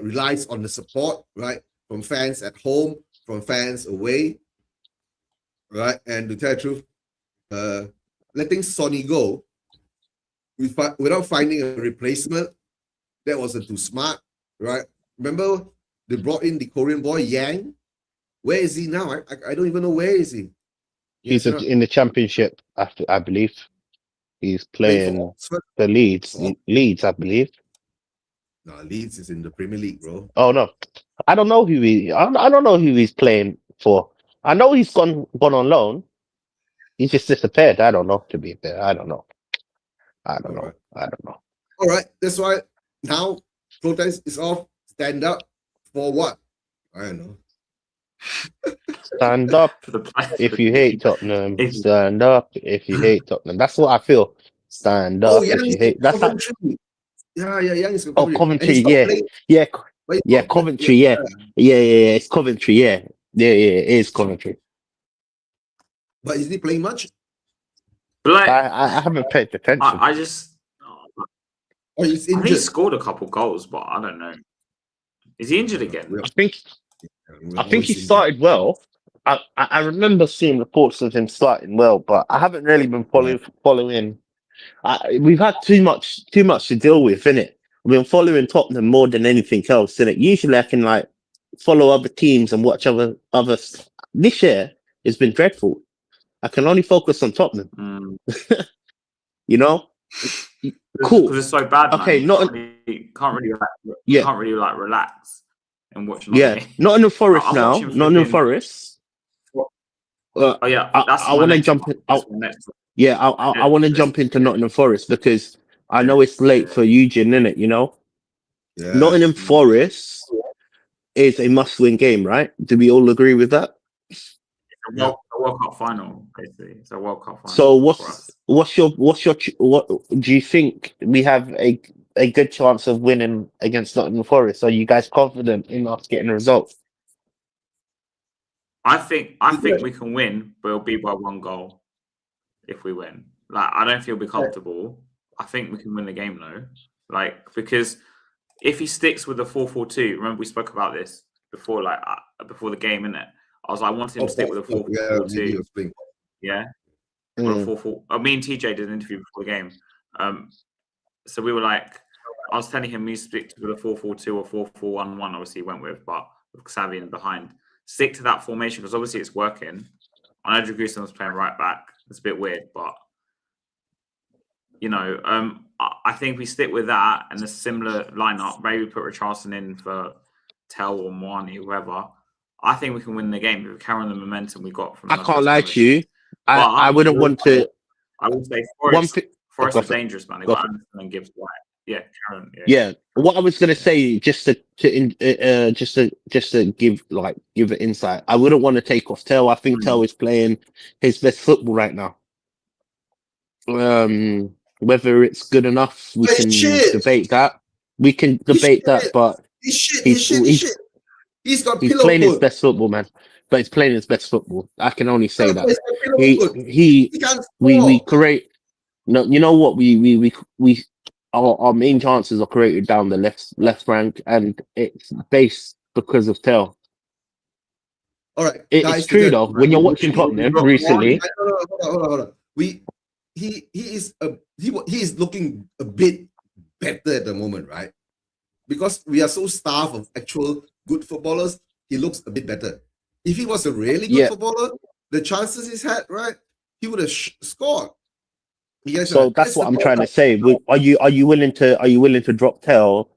relies on the support, right, from fans at home, from fans away, right? And to tell the truth, letting Sonny go without finding a replacement, that wasn't too smart, right? Remember they brought in the Korean boy Yang. Where is he now? I don't even know where is he. He's in the championship, I believe. He's playing the Leeds, I believe. No, Leeds is in the Premier League, bro. Oh no, I don't know who I don't know who he's playing for. I know he's gone on loan. He's just disappeared. I don't know, to be fair. I don't know. I don't know. All right, that's why now protest is off. Stand up for what? I don't know. Stand up if you hate Tottenham. Stand up if you hate Tottenham. That's what I feel. Stand up if you hate. That's how. Yeah. It's Coventry. Yeah. Coventry. Yeah. It's Coventry. Yeah. It is Coventry. But is he playing much? Like, I haven't paid attention. I just. Oh, he's injured. He scored a couple goals, but I don't know. Is he injured again? I think he started well. I remember seeing reports of him starting well, but I haven't really been following. We've had too much to deal with, innit? We've been following Tottenham more than anything else, innit? Usually I can like follow other teams and watch other. This year it's been dreadful. I can only focus on Tottenham. You know? Cool. Because it's so bad. Okay, you can't really like relax and watch. Nottingham Forest now. Nottingham Forest. I want to jump in. I want to jump into Nottingham Forest because I know it's late for Eugene, innit? You know, Nottingham Forest is a must-win game, right? Do we all agree with that? It's a World Cup final, basically. It's a World Cup final. So what do you think we have a good chance of winning against Nottingham Forest? Are you guys confident in us getting a result? I think we can win, but it'll be by 1 goal if we win. Like, I don't feel we'll be comfortable. I think we can win the game though. Like, because if he sticks with the 4-4-2, remember we spoke about this before, like before the game, innit? I was like, I wanted him to stick with a 4-4-2. Yeah. Or a 4-4. Me and TJ did an interview before the game. So we were like, I was telling him we stick with a 4-4-2 or 4-4-1-1. Obviously, he went with, but with Xavi in behind. Stick to that formation because obviously it's working. I know Drew Goosen was playing right back. It's a bit weird, but I think we stick with that and a similar lineup. Maybe put Richarlison in for Tell or Moani, whoever. I think we can win the game if we carry on the momentum we got from. I can't lie to you. I wouldn't want to. I would say One Forest. thing. Forest Go are for it. dangerous, man. They Go got for it. Anderson and Gibbs White. Yeah, Karen. Yeah, what I was gonna say, just to give an insight. I wouldn't want to take off Tell. I think Tell is playing his best football right now. Whether it's good enough, we But can shit. debate that. We can He's debate that, shit. but He's shit. he's He's got he's pillow playing his foot. best football, man. But he's playing his best football. I can only say that. He's got pillow He foot. he He can't we score. create. No, you know what? Our main chances are created down the left flank, and it's based because of Tell. All right, It's guys. true though. When you're watching Hold Tottenham on. recently, Hold on. He is looking a bit better at the moment, right? Because we are so starved of actual good footballers, he looks a bit better. If he was a really good footballer, the chances he's had, right, he would have scored. Yes, so that's what I'm trying to say. Are you willing to drop Tell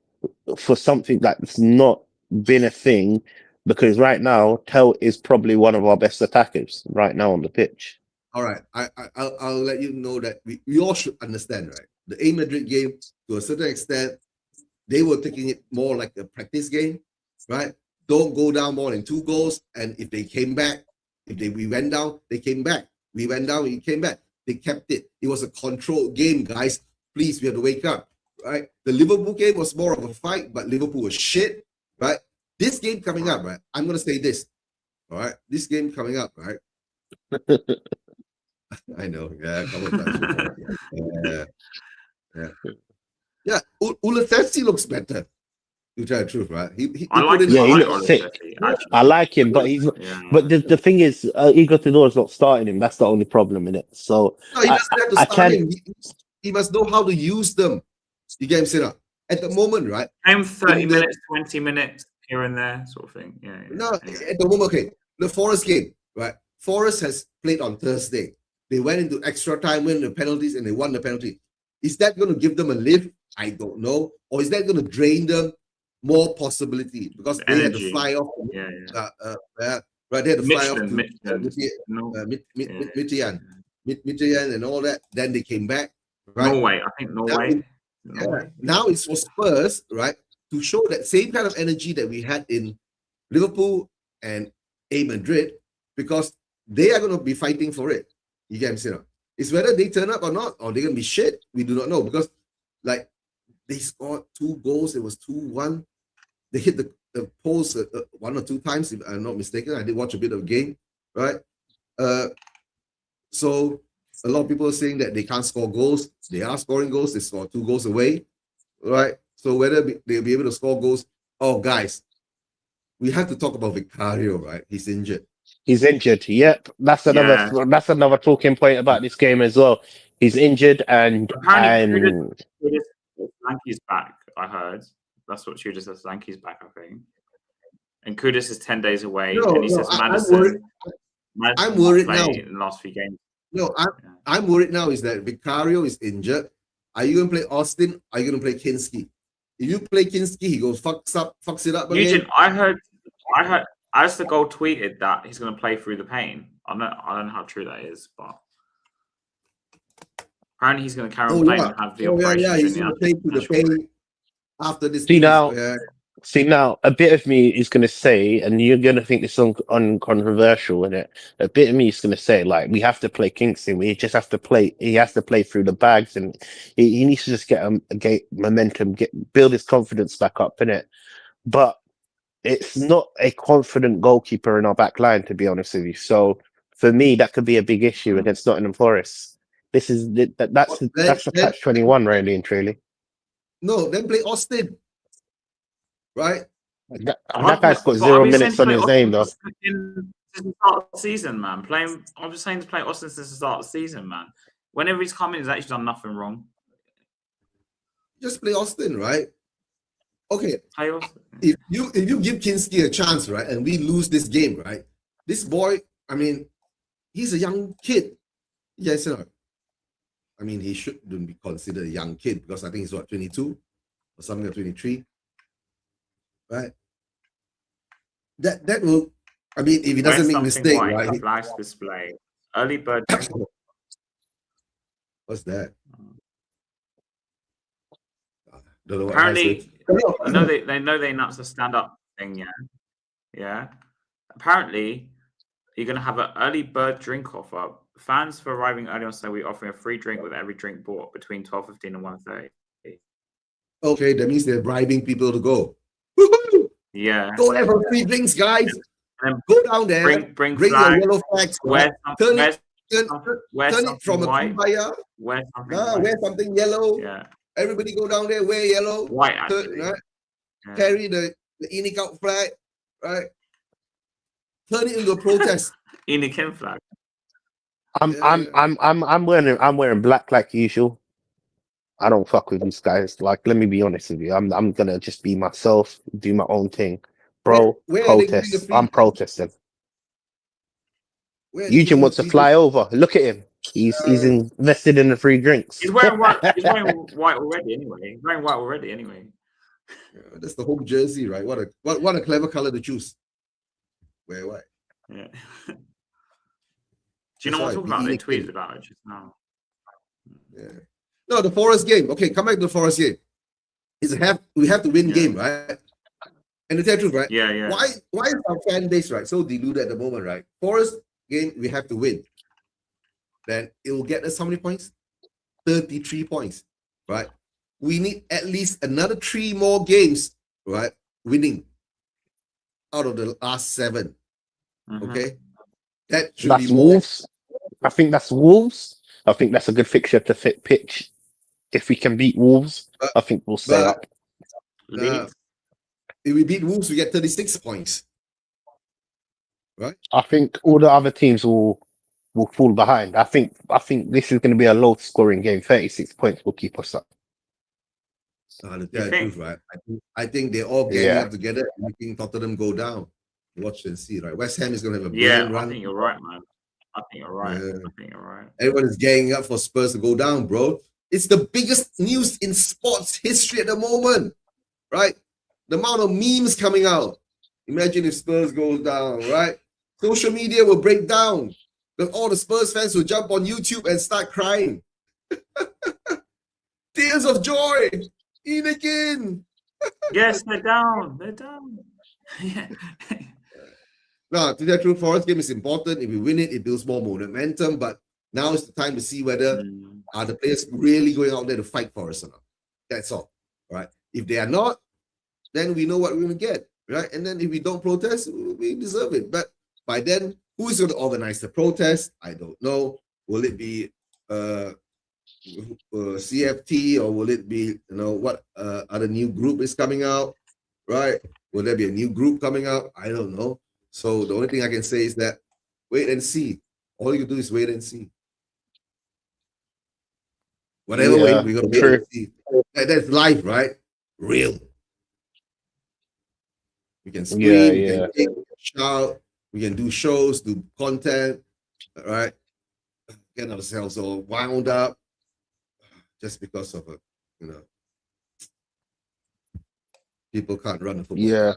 for something that's not been a thing? Because right now, Tell is probably one of our best attackers right now on the pitch. All right, I'll let you know that we all should understand, right? The A Madrid game, to a certain extent, they were taking it more like a practice game, right? Don't go down more than 2 goals, and if they came back, we went down, they came back. We went down, we came back. They kept it. It was a controlled game, guys. Please, we have to wake up, right? The Liverpool game was more of a fight, but Liverpool was shit, right? This game coming up, right? I'm gonna say this, all right? This game coming up, right? I know, yeah, a couple of times. Yeah. Ulatesi looks better. To tell the truth, right? I like him. Yeah, he looks Ollie sick. Chessy, actually. I like him, but he's. Yeah. But the thing is, Igor Tudor's not starting him. That's the only problem in it. So No, he doesn't have to I start can. him. He must know how to use them. You get him set up. At the moment, right? Game 30 minutes, 20 minutes here and there, sort of thing. Yeah. No, at the moment, okay. The Forest game, right? Forest has played on Thursday. They went into extra time, win the penalties, and they won the penalty. Is that going to give them a lift? I don't know. Or is that going to drain them more possibility? Because they had to fly off. Right, they had to fly off to Midtjylland and all that. Then they came back. Right? Norway, I think Norway. Now it's for Spurs, right, to show that same kind of energy that we had in Liverpool and A Madrid, because they are going to be fighting for it. You get me saying? It's whether they turn up or not, or they're going to be shit. We do not know, because like they scored 2 goals. It was 2-1. They hit the post 1 or 2 times, if I'm not mistaken. I did watch a bit of the game, right? So a lot of people are saying that they can't score goals. They are scoring goals. They scored 2 goals away, right? So whether they'll be able to score goals. Oh, guys, we have to talk about Vicario, right? He's injured. He's injured. Yep, that's another talking point about this game as well. He's injured, and Lanky's back. I heard that's what Tudor says. Lanky's back, I think. And Kudus is 10 days away, and he says Madison. I'm worried now. In the last few games. No, I'm worried now is that Vicario is injured. Are you going to play Austin? Are you going to play Kinski? If you play Kinski, he goes fucks it up again. Eugene, I heard as the goal tweeted that he's going to play through the pain. I don't know how true that is, but apparently he's going to carry on playing and have the operation. Yeah, he's going to play through the pain after this. See now, a bit of me is going to say, and you're going to think this is uncontroversial, in it. A bit of me is going to say, like, we have to play Kingston. We just have to play. He has to play through the bags, and he needs to just get momentum, build his confidence back up, innit? But it's not a confident goalkeeper in our back line, to be honest with you. So for me, that could be a big issue against Nottingham Forest. That's the catch-21, really and truly. No, then play Austin. Right? That guy's got 0 minutes on his name, though. Since the start of the season, man. I was saying to play Austin since the start of the season, man. Whenever he's come in, he's actually done nothing wrong. Just play Austin, right? Okay. Play Austin. If you give Kinski a chance, right, and we lose this game, right? This boy, I mean, he's a young kid. Yes, sir. I mean, he shouldn't be considered a young kid, because I think he's 22 or something, like 23. Right. That will. I mean, if he doesn't make a mistake, right? Flash display. Early bird. What's that? Don't know what Apparently, I know they announced the stand-up thing. Yeah. Apparently, you're gonna have an early bird drink offer. Fans for arriving early on Sunday, we're offering a free drink with every drink bought between 12:15 and 1:30. Okay, that means they're bribing people to go. Woo-hoo! Yeah. Go there for free drinks, guys. And Go down there. bring your flags. yellow flags. Wear Turn something it from a white. kumbaya. Wear something white. Wear something yellow. Yeah. Everybody go down there, wear yellow. White, actually. Right? Yeah. Carry the Enoch out flag, right? Turn it into a protest. Enoch flag. I'm wearing black like usual. I don't fuck with these guys. Like, let me be honest with you. I'm gonna just be myself, do my own thing, bro. Where protest. I'm protesting. Eugene wants to fly over. Look at him. He's invested in the free drinks. He's wearing white. He's wearing white already. Anyway, he's wearing white already. Anyway. Yeah, that's the home jersey, right? What a clever color to choose. Wear white. Yeah. Do you know what I'm talking about? They tweeted about it just now. Yeah. No, the Forest game. Okay, come back to the Forest game. We have to win game, right? And to tell the truth, right? Yeah. Why is our fan base, right, so deluded at the moment, right? Forest game, we have to win. Then it will get us how many points? 33 points, right? We need at least another 3 more games, right? Winning out of the last 7. Okay, that should that's be more. Wolves. I think that's Wolves. I think that's a good fixture to fit pitch. If we can beat Wolves, I think we'll stay up. If we beat Wolves, we get 36 points. Right? I think all the other teams will fall behind. I think this is going to be a low scoring game. 36 points will keep us up. To tell the truth, right? I think they're all getting up together and making Tottenham go down. Watch and see, right? West Ham is going to have a brilliant run. I think you're right, man. I think you're right. Everyone is ganging up for Spurs to go down, bro. It's the biggest news in sports history at the moment, right? The amount of memes coming out. Imagine if Spurs goes down, right? Social media will break down. Then all the Spurs fans will jump on YouTube and start crying. Tears of joy. In again. Yes, they're down. They're down. Yeah. Now, to tell the truth, Forest game is important. If we win it, it builds more momentum. But now is the time to see whether are the players really going out there to fight for us or not. That's all, right? If they are not, then we know what we're going to get, right? And then if we don't protest, we deserve it. But by then, who is going to organize the protest? I don't know. Will it be CFT, or will it be, what other new group is coming out, right? Will there be a new group coming out? I don't know. So the only thing I can say is that wait and see. All you do is wait and see. Whatever way we're going to wait and see. That's life, right? Real. We can scream, we can kick, shout, we can do shows, do content, right? Get ourselves all wound up just because of people can't run a football. Yeah.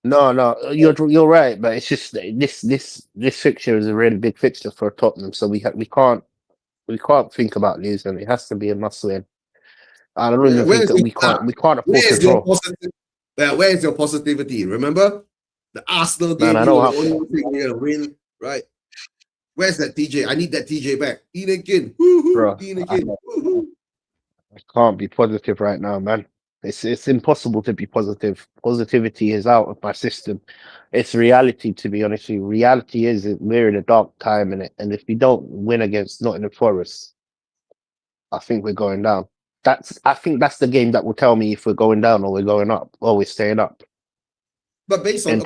No, you're right, but it's just this fixture is a really big fixture for Tottenham, so we can't think about losing. It has to be a must win. I don't even think that we can't afford to draw. Where is your positivity? Remember the Arsenal game? Man, the only thing we're gonna win, right? Where's that TJ? I need that TJ back. Eat again, bro. I can't be positive right now, man. It's impossible to be positive. Positivity is out of my system. It's reality, to be honest with you. Reality is that we're in a dark time in it, and if we don't win against Nottingham Forest, I think we're going down. I think that's the game that will tell me if we're going down or we're going up or we're staying up. But based on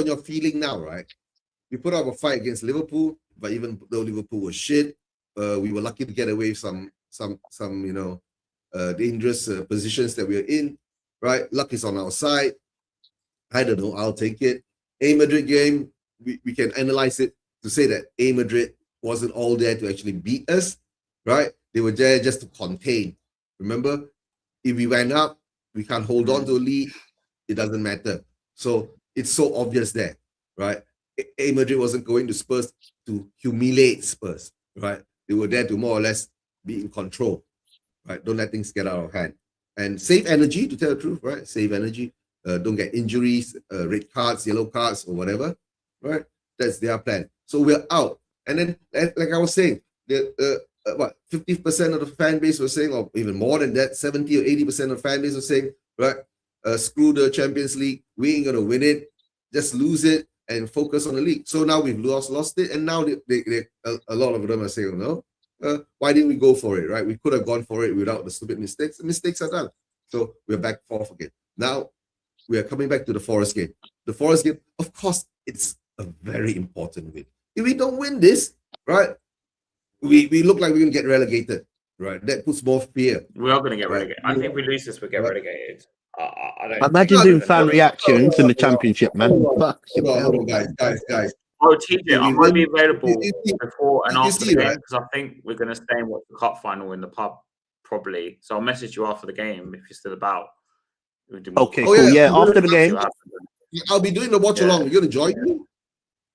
your feeling now, right? We put up a fight against Liverpool, but even though Liverpool was shit, we were lucky to get away some dangerous positions that we are in, right? Luck is on our side. I don't know. I'll take it. A Madrid game, we can analyze it to say that A Madrid wasn't all there to actually beat us, right? They were there just to contain. Remember, if we went up, we can't hold on to a lead. It doesn't matter. So it's so obvious there, right? A Madrid wasn't going to Spurs to humiliate Spurs. right? They were there to more or less be in control, right? Don't let things get out of hand. And save energy, to tell the truth, right? Save energy. Don't get injuries, red cards, yellow cards, or whatever, right? That's their plan. So we're out. And then, like I was saying, what 50% of the fan base was saying, or even more than that, 70 or 80% of the fan base was saying, right, screw the Champions League, we ain't gonna win it, just lose it and focus on the league. So now we've lost it, and now a lot of them are saying, no, why didn't we go for it, right? We could have gone for it without the stupid mistakes. The mistakes are done. So we're back forth again. Now we are coming back to the Forest game. The Forest game, of course, it's a very important win. If we don't win this, right, we look like we're going to get relegated, right? That puts more fear. We are going to get relegated. I think if we lose this, we get relegated. I don't imagine doing fan reactions in the Championship, man. Fuck. Guys. Oh, TJ, I might be available you before and after the game right? because I think we're going to stay and watch the cup final in the pub, probably. So I'll message you after the game if you're still about. Okay, cool. Yeah, after the game. I'll be doing the watch along. You're going to join me?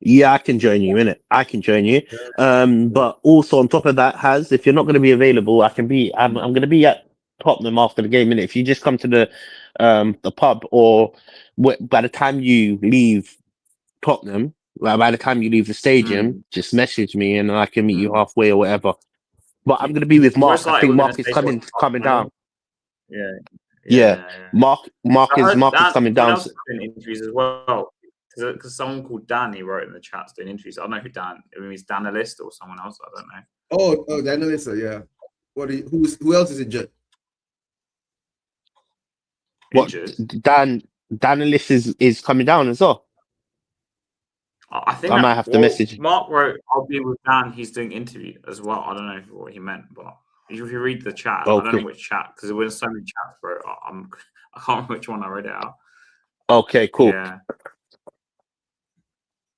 Yeah, I can join you in it. I can join you. But also on top of that, if you're not going to be available, I'm going to be at Tottenham after the game. And if you just come to the pub, or by the time you leave Tottenham, by the time you leave the stadium, just message me and I can meet you halfway or whatever. But I'm going to be with Mark. I think Mark is coming down. Yeah. Mark is coming down. Doing interviews as well. Because someone called Dan, he wrote in the chat doing interviews. I don't know who Dan. I mean, he's Danalist or someone else. I don't know. Oh, Danalist. Yeah. Who else is injured? What? Danalist is coming down as well. I think I might have to message. Mark wrote, "I'll be with Dan. He's doing interview as well." I don't know what he meant, but if you read the chat, I don't know which chat because there were so many chats, bro. I can't remember which one I read it out. Okay, cool. Yeah.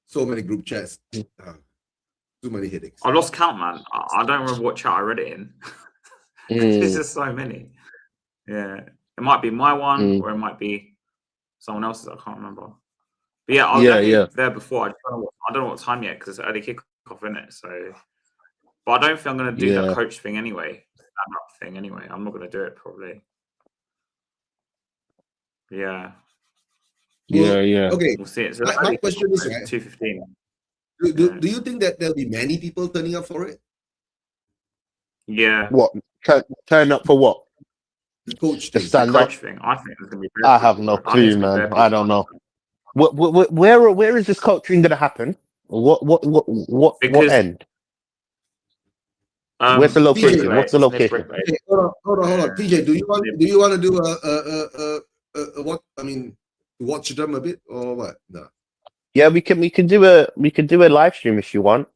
So many group chats. Too many headaches. I lost count, man. I don't remember what chat I read it in. There's just so many. Yeah. It might be my one or it might be someone else's. I can't remember. But yeah, I was definitely there before. I don't know what time yet because it's early kickoff, isn't it? So, but I don't think I'm going to do that coach thing anyway. Stand-up thing anyway. I'm not going to do it probably. Yeah. Yeah. Okay. We'll see it. So my question is, right, 2:15. Do you think that there'll be many people turning up for it? Yeah. What? Turn up for what? The coach thing. Stand up thing. I think it's going to be. I have no clue, man. I don't know. Where is this coaching going to happen? What end? Where's the location? TJ, what's the location? Okay, hold on. TJ, do you want to do a what? I mean, watch them a bit or what? No. Yeah, we can do a live stream if you want.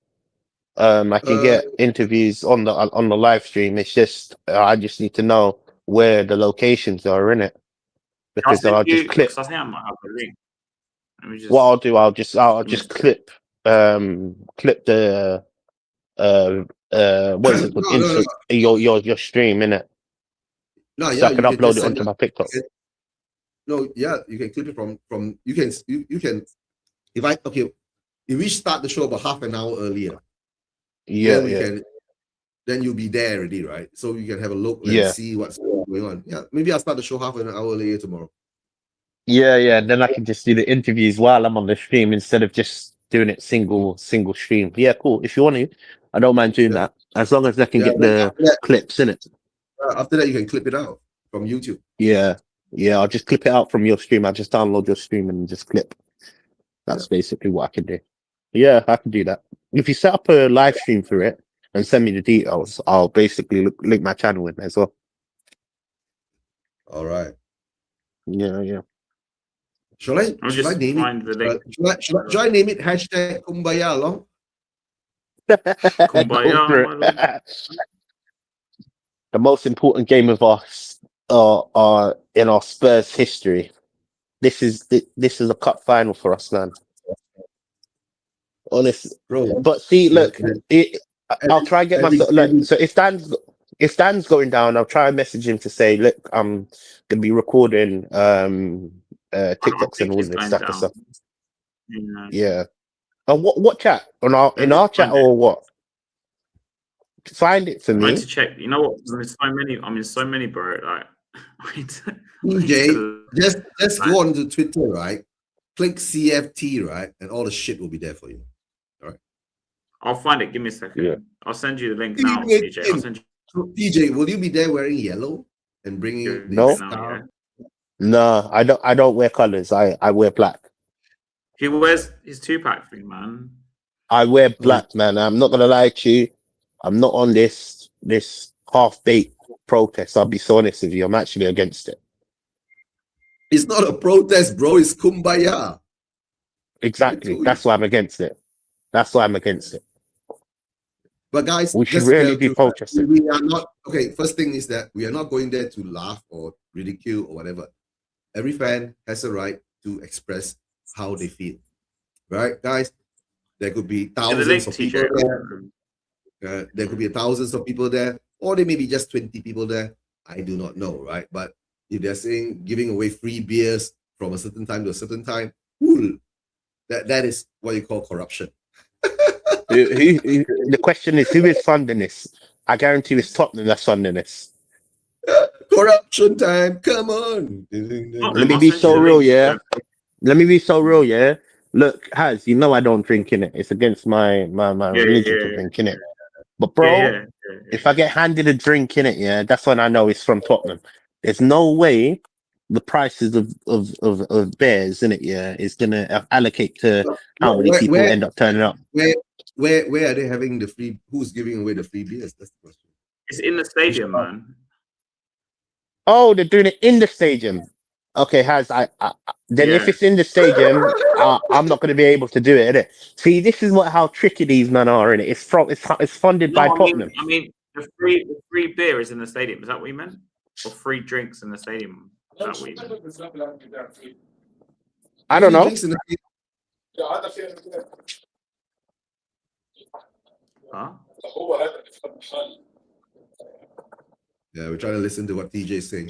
I can get interviews on the live stream. It's just I just need to know where the locations are in it because I'll just clip. I think I might have a link. What I'll do, I'll just clip the what is it called? Your stream in it. No, so I can upload it onto my TikTok. No, yeah, you can clip it from you can if we start the show about half an hour earlier. Then you'll be there already, right? So you can have a look and see what's going on. Yeah, maybe I'll start the show half an hour earlier tomorrow. Yeah. Then I can just do the interviews while I'm on the stream instead of just doing it single stream. Yeah, cool. If you want to, I don't mind doing that as long as I can get the clips in it. After that, you can clip it out from YouTube. Yeah. I'll just clip it out from your stream. I'll just download your stream and just clip. That's basically what I can do. Yeah, I can do that. If you set up a live stream for it and send me the details, I'll basically link my channel in as well. All right. Yeah. Should I name it? Should I name it hashtag Kumbaya along? Kumbaya. The most important game of our in our Spurs history. This is a cup final for us, man. Honestly, bro. But see, look, I'll try and get myself. So if Dan's going down, I'll try and message him to say, look, I'm gonna be recording TikToks and all this stuff. Yeah. And what chat? In our chat or what? find it for I need me. to check. You know what? I'm in so many, bro. Like, DJ, just like, go on to Twitter, right? Click CFT, right, and all the shit will be there for you. All right. I'll find it. Give me a second. Yeah. I'll send you the link now, DJ. I'll send you. So, DJ, will you be there wearing yellow and bringing No. the Now, star? yeah. No, I don't wear colors. I wear black. He wears his 2-pack thing, man. I wear black, man. I'm not gonna lie to you. I'm not on this half-baked protest. I'll be so honest with you. I'm actually against it. It's not a protest, bro. It's kumbaya. Exactly. That's why I'm against it. That's why I'm against it. But guys, We should just really be protesting. we are not okay. First thing is that we are not going there to laugh or ridicule or whatever. Every fan has a right to express how they feel, right, guys? There could be thousands of people there. There could be thousands of people there, or there may be just 20 people there. I do not know, right? But if they're saying giving away free beers from a certain time to a certain time, cool. That is what you call corruption. The question is, who is funding this? I guarantee it's Tottenham that's funding this. Corruption time, come on. Let me be so real, yeah. Let me be so real, yeah. Look, Haz, you know I don't drink in it. It's against my religion to drink in it. But bro, if I get handed a drink in it, yeah, that's when I know it's from Tottenham. There's no way the prices of beers in it, yeah, is gonna allocate to how many people end up turning up. Where are they having the free? Who's giving away the free beers? That's the question. It's in the stadium, man. Oh, they're doing it in the stadium. Okay, then if it's in the stadium, I'm not going to be able to do it, innit? See, this is how tricky these men are, innit? It's funded by Tottenham. I mean, the free beer is in the stadium. Is that what you meant? Or free drinks in the stadium? Is that what you meant? I don't know. Huh? Yeah, we're trying to listen to what TJ is saying.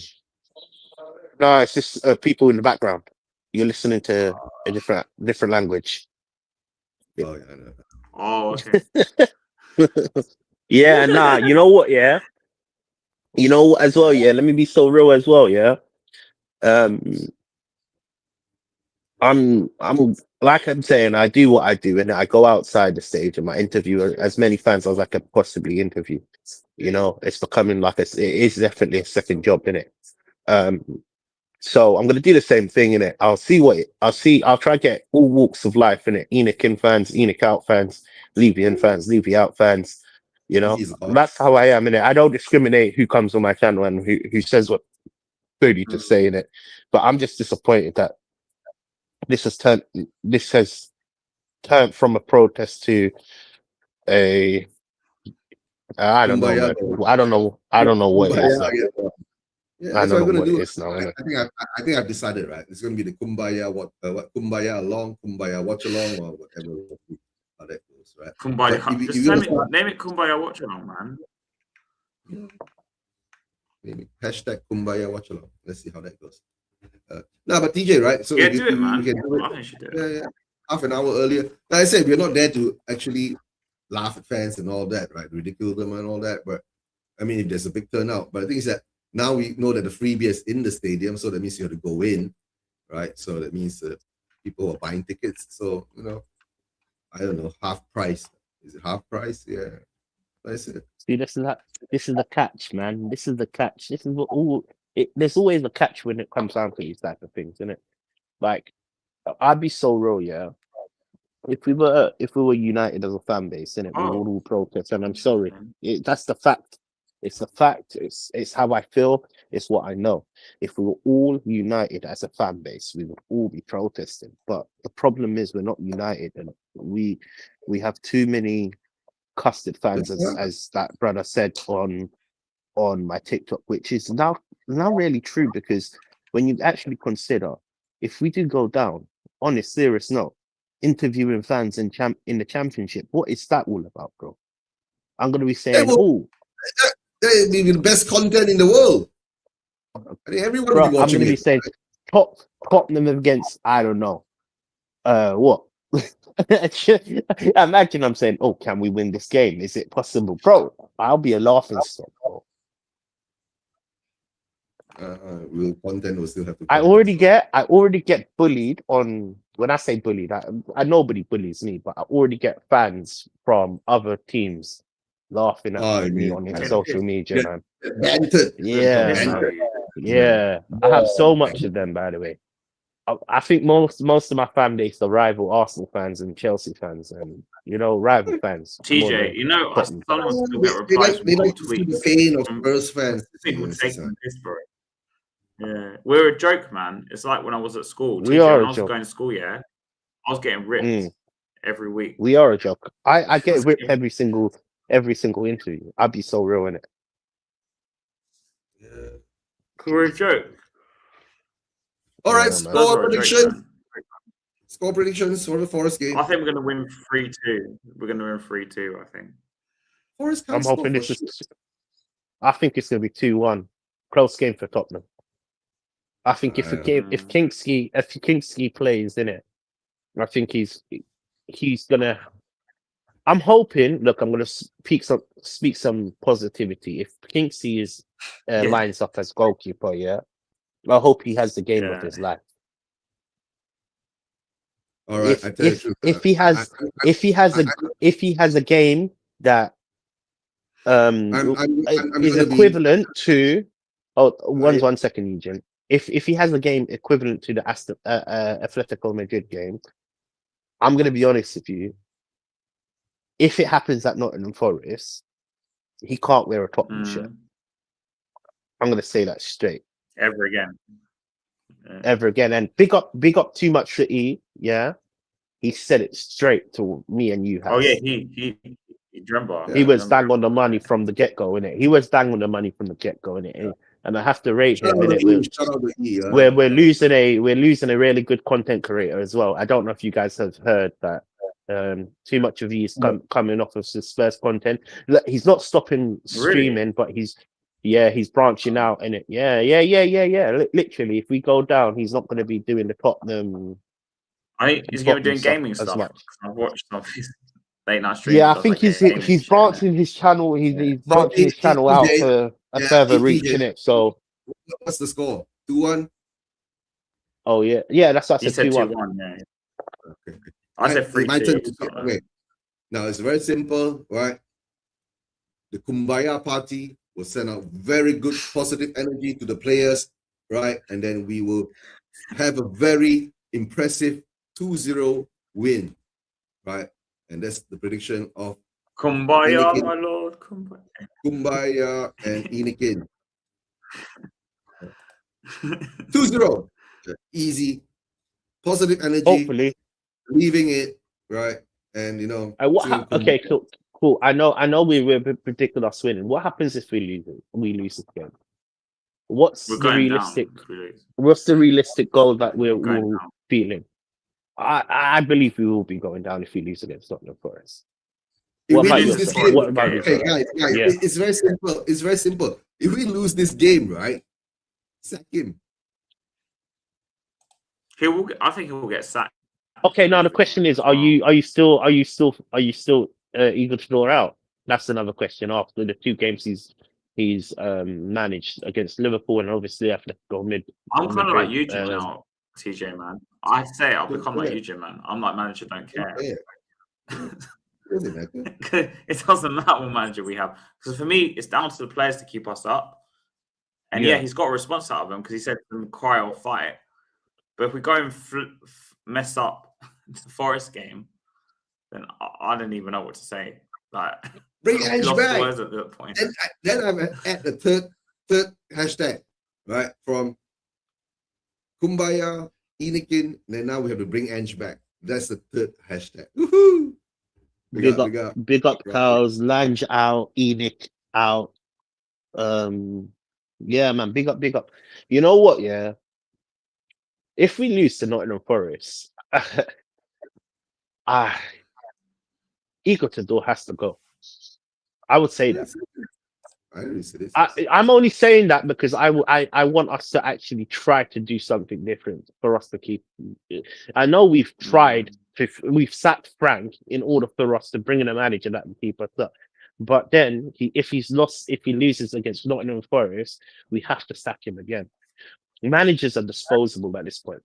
No, it's just people in the background. You're listening to a different language. Oh, yeah, I know. Oh, okay. Yeah, nah, you know what, yeah? You know what as well, yeah? Let me be so real as well, yeah? I'm like I'm saying, I do what I do, and I go outside the stage and I interview as many fans as I can possibly interview. You know, it's becoming like it is definitely a second job, innit? So I'm gonna do the same thing in it. I'll try to get all walks of life in it. Enoch in fans, Enoch out fans, Levy in fans, Levy out fans. You know, that's how I am in it. I don't discriminate who comes on my channel and who says what they need to say in it. But I'm just disappointed that this has turned from a protest to a I don't know, man. I don't know what it is. Yeah, that's what I'm gonna do. I think I've decided, right? It's gonna be the kumbaya, what kumbaya along, kumbaya watch along, or whatever how that goes, right? Kumbaya. Just name it Kumbaya watch along, man. Maybe hashtag kumbaya watch along. Let's see how that goes. No, but TJ, right? So yeah, do it, man. I think you should do it. Yeah. Half an hour earlier. Like I said, we're not there to actually laugh at fans and all that, right? Ridicule them and all that. But I mean, if there's a big turnout, but the thing is that now we know that the free beer is in the stadium, so that means you have to go in, right? So that means people are buying tickets. So I don't know, half price. Is it half price? Yeah, that's it. See, this is the catch, man. This is the catch. This is what there's always a catch when it comes down to these type of things, isn't it? Like, I'd be so real, yeah. If we were united as a fan base, innit, we would all protest. And I'm sorry, that's the fact. It's the fact. It's how I feel. It's what I know. If we were all united as a fan base, we would all be protesting. But the problem is we're not united, and we have too many custard fans, as that brother said on my TikTok, which is now really true, because when you actually consider, if we do go down, on a serious note, interviewing fans in the championship, what is that all about, bro? I'm gonna be saying, they'll be the best content in the world. I think everyone will be watching. I'm gonna be saying Tottenham against, I don't know, what Imagine I'm saying, "Oh, can we win this game? Is it possible, bro?" I'll be a laughing stock, bro. Content will still have to. I already get bullied on. When I say bullied, I nobody bullies me, but I already get fans from other teams laughing at me on yeah. social media, man. Bantered. Yeah, Yes, man. mate. Yeah, I have so much of them, by the way. I think most of my fan base are rival Arsenal fans and Chelsea fans, and rival fans. more TJ, than you know, I Tottenham sometimes fans. still get replies from They old like to see the tweets pain of from Spurs fans. people taking this for it. Yeah, we're a joke, man. It's like when I was at school. We TJ, are when a I was joke. going to school, yeah, I was getting ripped every week. We are a joke. I get ripped every single interview. I'd be so real in it. Yeah. We're a joke. All right, man. Spurs score are a joke, predictions. man. Score predictions for the Forest game. I think we're going to win 3-2. We're going to win 3-2, I think. Forest can't I'm score hoping for this shit. is. I think it's going to be 2-1. Close game for Tottenham. I think if Kingsley plays in it, I think he's gonna. I'm hoping. Look, I'm gonna speak some positivity. If Kingsley is lines up as goalkeeper, yeah, I hope he has the game of his life. All right, if he has a game that is equivalent to one second, Eugene. If he has a game equivalent to the Atletico Madrid game, I'm gonna be honest with you. If it happens at Nottingham Forest, he can't wear a Tottenham shirt. I'm gonna say that straight. Ever again. Ever again. And big up too much for E, yeah. He said it straight to me and you. Oh yeah, he remember. He was bang on the money from the get-go, innit? He was bang on the money from the get-go, innit? And I have to rate him, innit? We're losing a really good content creator as well. I don't know if you guys have heard that. Too much of he's coming off of his Spurs content. He's not stopping streaming, but he's branching out, innit? Yeah. Literally, if we go down, he's not going to be doing the Tottenham. He's going to be doing gaming stuff. I've watched some of his late night streams. Yeah, I think he's branching his channel. He's branching his channel out to a further reach in it. So, what's the score? 2-1. Oh yeah. That's what I said. 2-1. Yeah. Okay. I said 3-2. Okay. Now it's very simple, right? The Kumbaya party will send out very good positive energy to the players, right? And then we will have a very impressive 2-0 win, right? And that's the prediction of Kumbaya, Inikin. my lord. Kumbaya and Inikin. 2-0. Easy. Positive energy. Hopefully. Leaving it, right? And okay, cool. I know we predicted us winning. What happens if we lose this game? What's the realistic goal that we're feeling? I believe we will be going down if we lose against Nottingham Forest. What about guys, it's very simple. It's very simple. If we lose this game, right, sack him. I think he will get sacked. Okay, now the question is: Are you still eager to draw out? That's another question. After the 2 games he's managed against Liverpool and obviously Atletico Madrid. I'm kind of like you, Jim, now, TJ, man. I say I'll become like you, Jim, man. I'm like manager, don't care. It doesn't matter what manager we have. Because for me, it's down to the players to keep us up. And he's got a response out of them because he said to them, cry or fight. But if we go and mess up the Forest game, then I don't even know what to say. Like, bring Ange back. At that point. And then I'm at the third hashtag, right? From Kumbaya, Inikin, then now we have to bring Ange back. That's the third hashtag. Woohoo! Big up Cows, Lange out, Enoch out. Yeah, man, big up. You know what? Yeah, if we lose to Nottingham Forest, Igor Tudor has to go. I would say that. I'm only saying that because I want us to actually try to do something different for us to keep. I know we've tried We've sacked Frank in order for us to bring in a manager that can keep us up. But then, if he loses against Nottingham Forest, we have to sack him again. Managers are disposable at this point.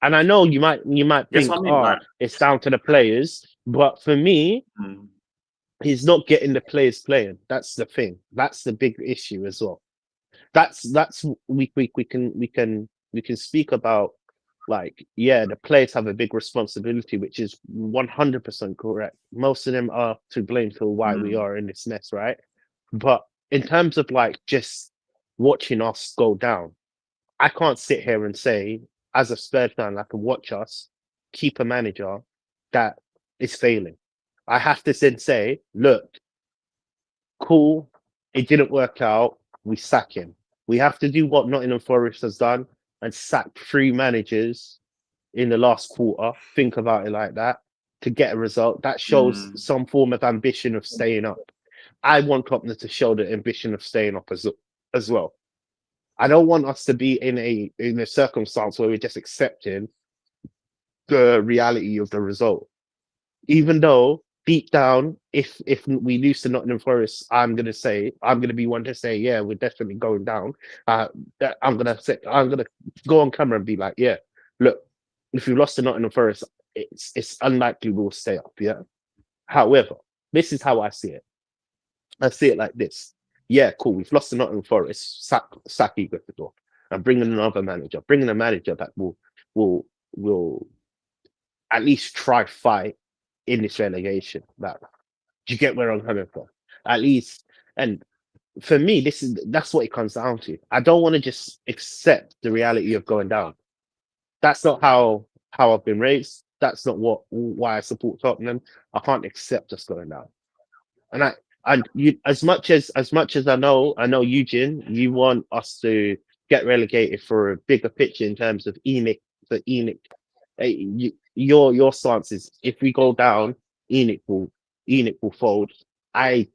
And I know you might Yes, think, I mean, like, it's down to the players, but for me, he's not getting the players playing. That's the thing. That's the big issue as well. We can speak about, like, yeah, the players have a big responsibility, which is 100% correct. Most of them are to blame for why we are in this mess, right? But in terms of like just watching us go down, I can't sit here and say, as a Spurs fan, I can watch us keep a manager that is failing. I have to then say, look, cool, it didn't work out, we sack him. We have to do what Nottingham Forest has done and sack 3 managers in the last quarter. Think about it like that to get a result. That shows some form of ambition of staying up. I want Tottenham to show the ambition of staying up as well. I don't want us to be in a circumstance where we're just accepting the reality of the result. Even though deep down, if we lose to Nottingham Forest, I'm gonna be one to say, yeah, we're definitely going down. I'm gonna go on camera and be like, yeah, look, if we lost to Nottingham Forest, it's unlikely we'll stay up. Yeah. However, this is how I see it. I see it like this. Yeah, cool. We've lost to Nottingham Forest. Sack Igor at the door, and bring in another manager. Bring in a manager that will at least try fight in this relegation. That, do you get where I'm coming from? At least, and for me, that's what it comes down to. I don't want to just accept the reality of going down. That's not how I've been raised. That's not why I support Tottenham. I can't accept us going down. And you, as much as I know Eugene, you want us to get relegated for a bigger picture in terms of ENIC. For ENIC, your stance is, if we go down, ENIC will fold. I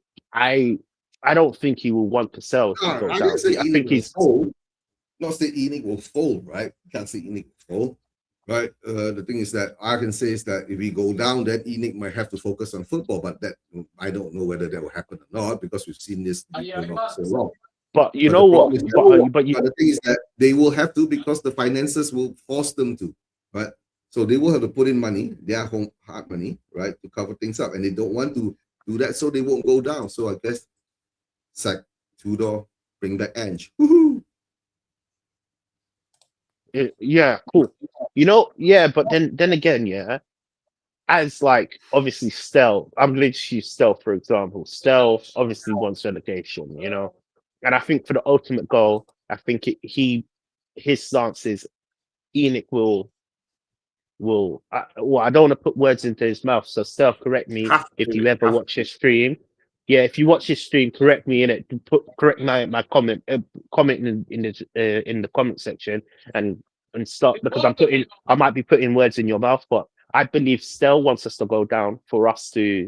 don't think he will want to sell to go down. I think he's fold. Not say ENIC will fold, right? You can't say ENIC will fold. Right. The thing is that I can say is that if we go down, then ENIC might have to focus on football, but that I don't know whether that will happen or not, because we've seen this for so long. But you know what? But the thing is that they will have to, because the finances will force them to, right? So they will have to put in money, their hard money, right, to cover things up, and they don't want to do that, so they won't go down. So I guess sack Tudor, bring back Ange. Woohoo! Yeah, cool. You know, yeah, but then again, yeah, as like obviously Stell, I'm going to use Stell for example. Stell obviously wants relegation, you know, and I think for the ultimate goal, I think his stance is ENIC will. I don't want to put words into his mouth, so Stell, correct me if you ever watch his stream. Yeah, if you watch his stream, correct me in it. Correct my comment in the comment section and start, because I might be putting words in your mouth, but I believe Stell wants us to go down for us to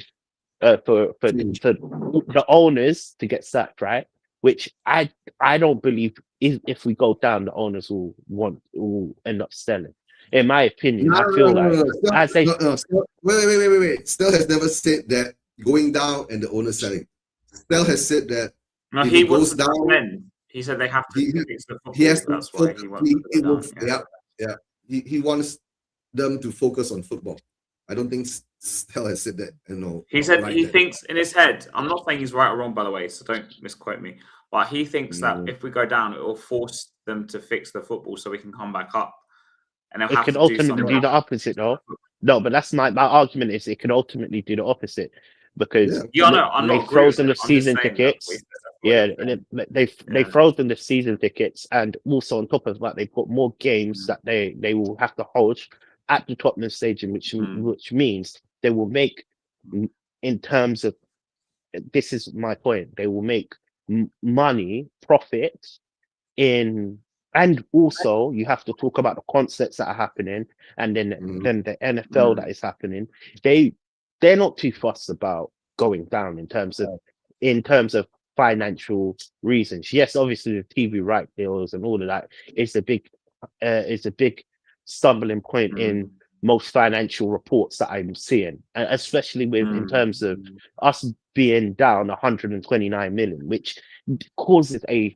for the owners to get sacked, right? Which I don't believe if we go down, the owners will end up selling. In my opinion, I feel wait. Stell has never said that going down and the owner selling. Stell has said that if he goes down, he said they have to fix the football. He has to that's why he wants to go down. He wants them to focus on football. I don't think Stell has said that. He said he thinks in his head. I'm not saying he's right or wrong, by the way, so don't misquote me. But he thinks that if we go down, it will force them to fix the football so we can come back up. And it can ultimately do the opposite, though. No, but that's my argument is it can ultimately do the opposite, because they frozen the season tickets. Yeah, and they frozen the season tickets, and also on top of that, they've got more games that they will have to host at the Tottenham Stadium, which means they will make, in terms of, this is my point, they will make money, profit in. And also, you have to talk about the concerts that are happening, and then the NFL that is happening. They're not too fussed about going down in terms of financial reasons. Yes, obviously the TV right deals and all of that is a big stumbling point in most financial reports that I'm seeing, especially with in terms of us being down 129 million, which causes a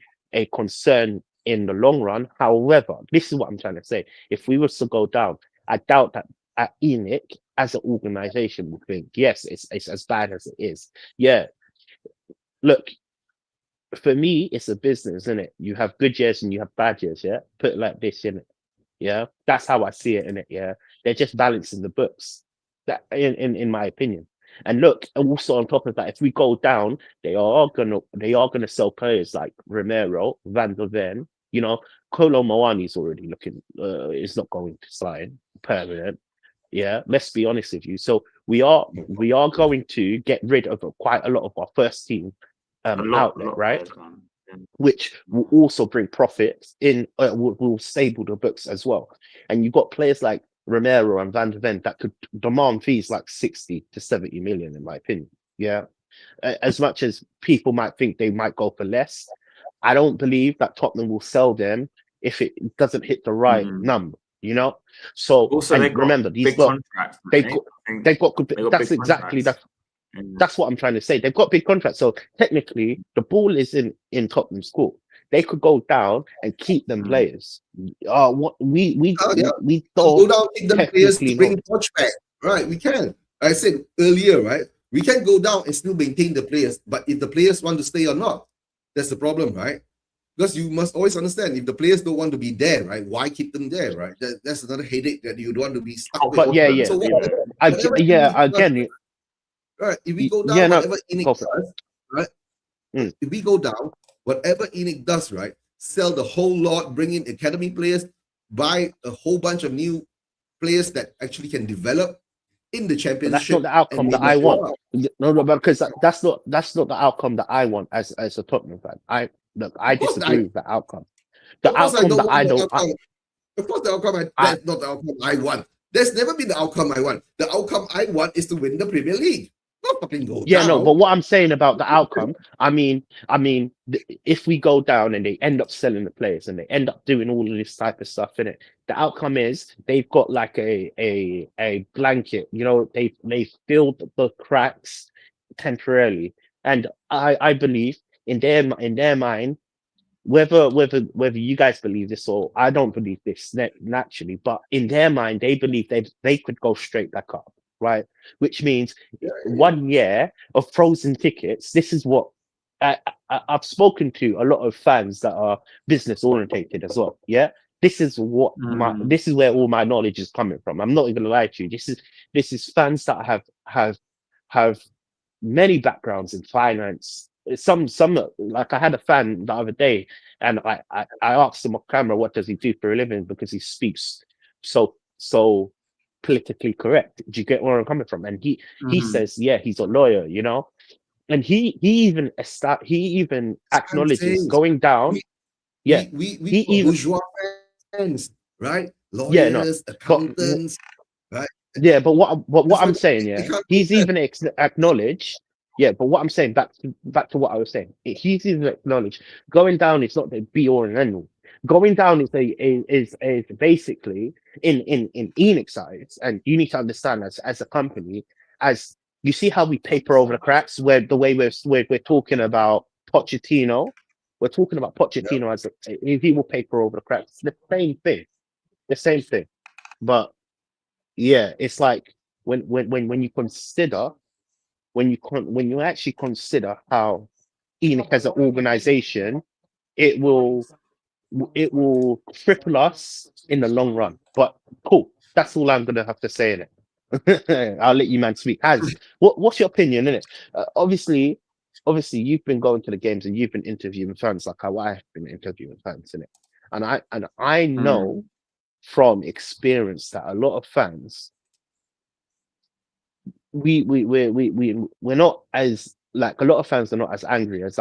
concern in the long run. However, this is what I'm trying to say. If we was to go down, I doubt that at ENIC as an organization would think, yes, it's as bad as it is. Yeah. Look, for me, it's a business, isn't it? You have good years and you have bad years, yeah? Put it like this, in it. Yeah. That's how I see it, in it, yeah. They're just balancing the books. That in my opinion. And look, also on top of that, if we go down, they are gonna sell players like Romero, Van der Ven, you know, Kolo Moani's already looking is not going to sign permanent. Yeah, let's be honest with you. So we are going to get rid of quite a lot of our first team outlet, right? Which will also bring profits in, will stable the books as well. And you've got players like Romero and Van der Ven that could demand fees like 60 to 70 million, in my opinion. Yeah. As much as people might think they might go for less, I don't believe that Tottenham will sell them if it doesn't hit the right number, you know? So also, they remember, these contracts. They've got that's exactly that. That's what I'm trying to say. They've got big contracts. So technically, the ball is in Tottenham's court. They could go down and keep them players. What we don't go down, keep them players to bring Poch back. Right, we can. I said earlier, right? We can go down and still maintain the players, but if the players want to stay or not, that's the problem, right? Because you must always understand, if the players don't want to be there, right? Why keep them there, right? That's another headache that you don't want to be stuck with. But yeah. So again. Right, if we go down, whatever ENIC does, right? If we go down, whatever ENIC does, right? Sell the whole lot, bring in academy players, buy a whole bunch of new players that actually can develop in the championship. But that's not the outcome that I want. No, because that's not the outcome that I want as a Tottenham fan. I disagree with the outcome. The outcome that I don't. Of course, the outcome that's not the outcome I want. There's never been the outcome I want. The outcome I want is to win the Premier League. Not fucking go down. No, but what I'm saying about the outcome, I mean, if we go down and they end up selling the players and they end up doing all of this type of stuff in it, the outcome is they've got like a blanket, you know, they filled the cracks temporarily, and I believe in their mind, whether you guys believe this or I don't believe this naturally, but in their mind they believe they could go straight back up. Right, which means 1 year of frozen tickets. This is what I've spoken to a lot of fans that are business orientated as well. Yeah, this is what this is where all my knowledge is coming from. I'm not even gonna lie to you. This is fans that have many backgrounds in finance. Some like I had a fan the other day, and I asked him off camera, what does he do for a living, because he speaks so politically correct. Do you get where I'm coming from? And he says, yeah, he's a lawyer, you know, and he even acknowledges going down. We bourgeois fans, right? Lawyers, accountants, right? Yeah, but what I'm saying, he's even acknowledged. Yeah, but what I'm saying, back to what I was saying, he's even acknowledged going down is not the be all and end all. Going down is basically in ENIC sides, and you need to understand as a company, as you see how we paper over the cracks, where the way we're talking about Pochettino, as he will paper over the cracks. The same thing. But yeah, it's like when you consider, when you actually consider how ENIC as an organization, it will cripple us in the long run. But cool, that's all I'm gonna have to say in it. I'll let you man speak. What's your opinion in it? Obviously you've been going to the games and you've been interviewing fans like how I've been interviewing fans in it, and I know from experience that a lot of fans, we're not as, like, a lot of fans are not as angry as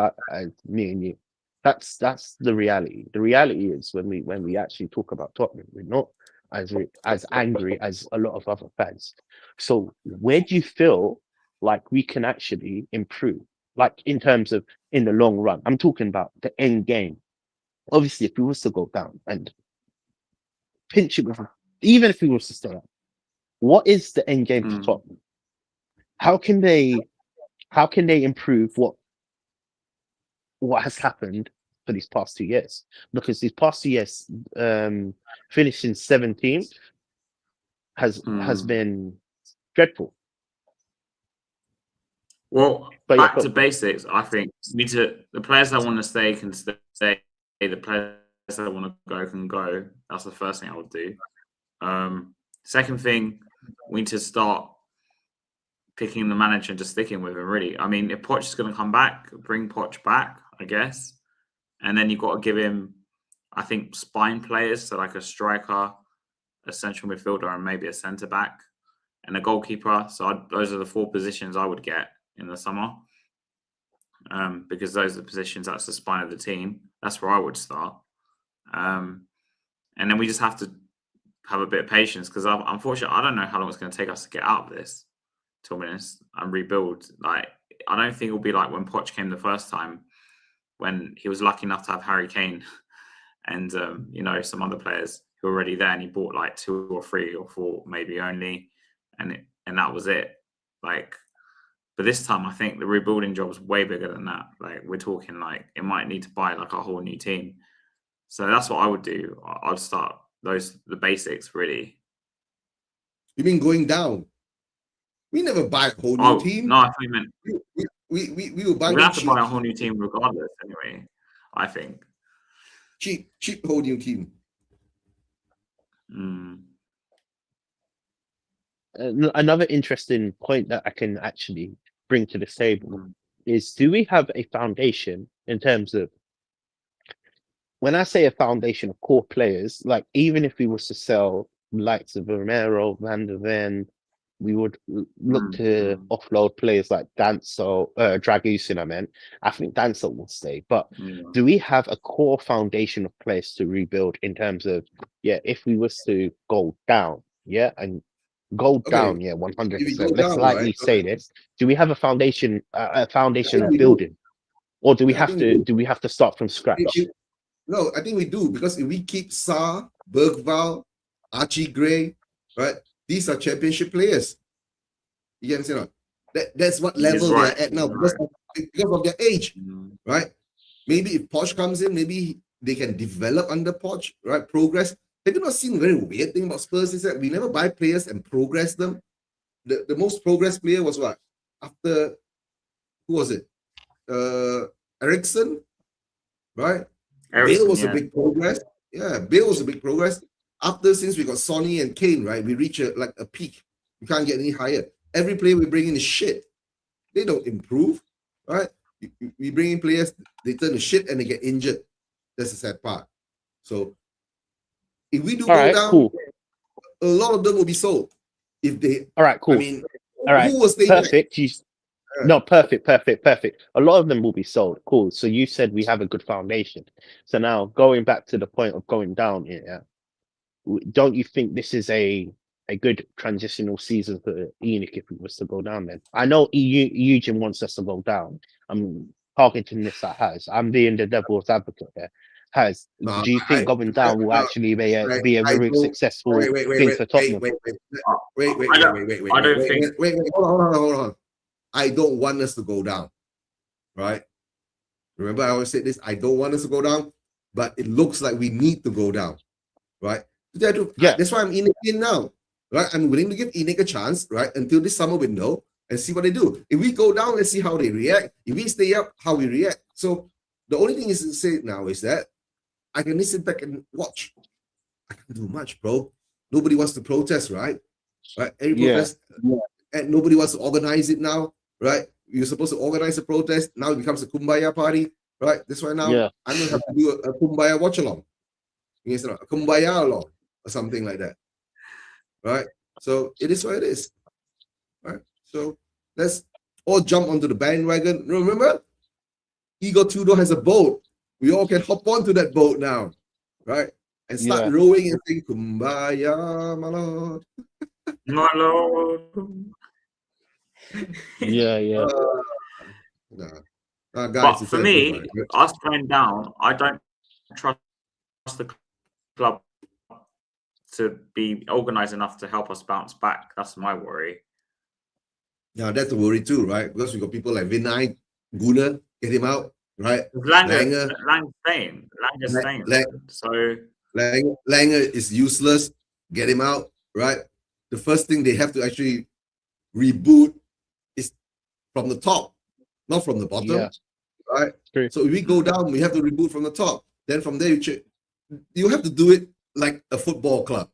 me and you. That's the reality. The reality is when we actually talk about Tottenham, we're not as angry as a lot of other fans. So where do you feel like we can actually improve, like in terms of in the long run? I'm talking about the end game. Obviously, if we was to go down and pinch it with, even if we was to stay up, what is the end game for Mm. Tottenham? How can they improve what has happened for these past 2 years? Because these past 2 years, finishing 17th has been dreadful. Well, But yeah, back to basics. I think the players that want to stay can stay. The players that want to go can go. That's the first thing I would do. Second thing, we need to start picking the manager and just sticking with him. Really, I mean, if Poch is going to come back, bring Poch back, I guess, and then you've got to give him, I think, spine players, so like a striker, a central midfielder, and maybe a centre back and a goalkeeper. So those are the 4 positions I would get in the summer, because those are the positions, that's the spine of the team. That's where I would start. And then we just have to have a bit of patience, because unfortunately, I don't know how long it's going to take us to get out of this, to be honest, and rebuild. Like, I don't think it'll be like when Poch came the first time, when he was lucky enough to have Harry Kane and some other players who were already there, and he bought like 2 or 3 or 4 maybe only, and that was it. Like, but this time I think the rebuilding job is way bigger than that. Like, we're talking like it might need to buy like a whole new team. So that's what I would do. I'd start the basics, really. You mean going down? We never buy a whole new team. No, I thought you meant we will buy. We're gonna have to buy a whole new team regardless, anyway. I think cheap whole new team. Another interesting point that I can actually bring to the table is: do we have a foundation in terms of, when I say a foundation of core players, like even if we was to sell likes of Romero, Van der Ven, we would look to offload players like Dragusin, I think Danso will stay. But do we have a core foundation of players to rebuild in terms of, if we was to go down, and go down, 100%. Let's lightly say this. Do we have a foundation of building? Or do we have to start from scratch? No, I think we do, because if we keep Sarr, Bergvall, Archie Gray, right? These are championship players. You understand? That's what level they're at now, because of their age, right? Maybe if Poch comes in, maybe they can develop under Poch, right? Progress. Have you not seen a very weird thing about Spurs is that we never buy players and progress them? The most progress player was what? After, who was it? Ericsson, right? Bale was a big progress. Yeah, Bale was a big progress. Since we got Sonny and Kane, right? We reach a peak. We can't get any higher. Every player we bring in is shit. They don't improve, right? We bring in players, they turn to shit and they get injured. That's the sad part. So if we do go down, cool, a lot of them will be sold. If they, all right, cool. I mean, all right, who was they? Perfect. No, perfect. A lot of them will be sold. Cool. So you said we have a good foundation. So now going back to the point of going down, don't you think this is a good transitional season for Enoch if we was to go down? Then I know Eugene wants us to go down. I'm targeting this at Has. I'm being the devil's advocate here. Has, do you think going down will actually be a very successful thing for Tottenham? Wait. Hold on. I don't want us to go down, right? Remember, I always say this: I don't want us to go down, but it looks like we need to go down, right? That's why I'm in now, right? I'm willing to give Enoch a chance, right, until this summer window and see what they do. If we go down, let's see how they react. If we stay up, how we react. So the only thing is to say now is that I can sit back and watch. I can't do much, bro. Nobody wants to protest, right? Right? And nobody wants to organize it now, right? You're supposed to organize a protest. Now it becomes a kumbaya party, right? That's why now I'm going to have to do a kumbaya watch along. Yes, a kumbaya along or something like that, right? So it is what it is, right? So let's all jump onto the bandwagon. Remember, Igor Tudor has a boat. We all can hop onto that boat now, right? And start rowing and sing kumbaya, my lord. My lord. Guys, but for me, us going down, I don't trust the club to be organised enough to help us bounce back. That's my worry. Yeah, that's a worry too, right? Because we got people like Vinay, Guna, get him out, right? Langer's staying. Lang- So Langer is useless. Get him out, right? The first thing they have to actually reboot is from the top, not from the bottom, Yeah. right? True. So if we go down, we have to reboot from the top. Then from there, you have to do it like a football club.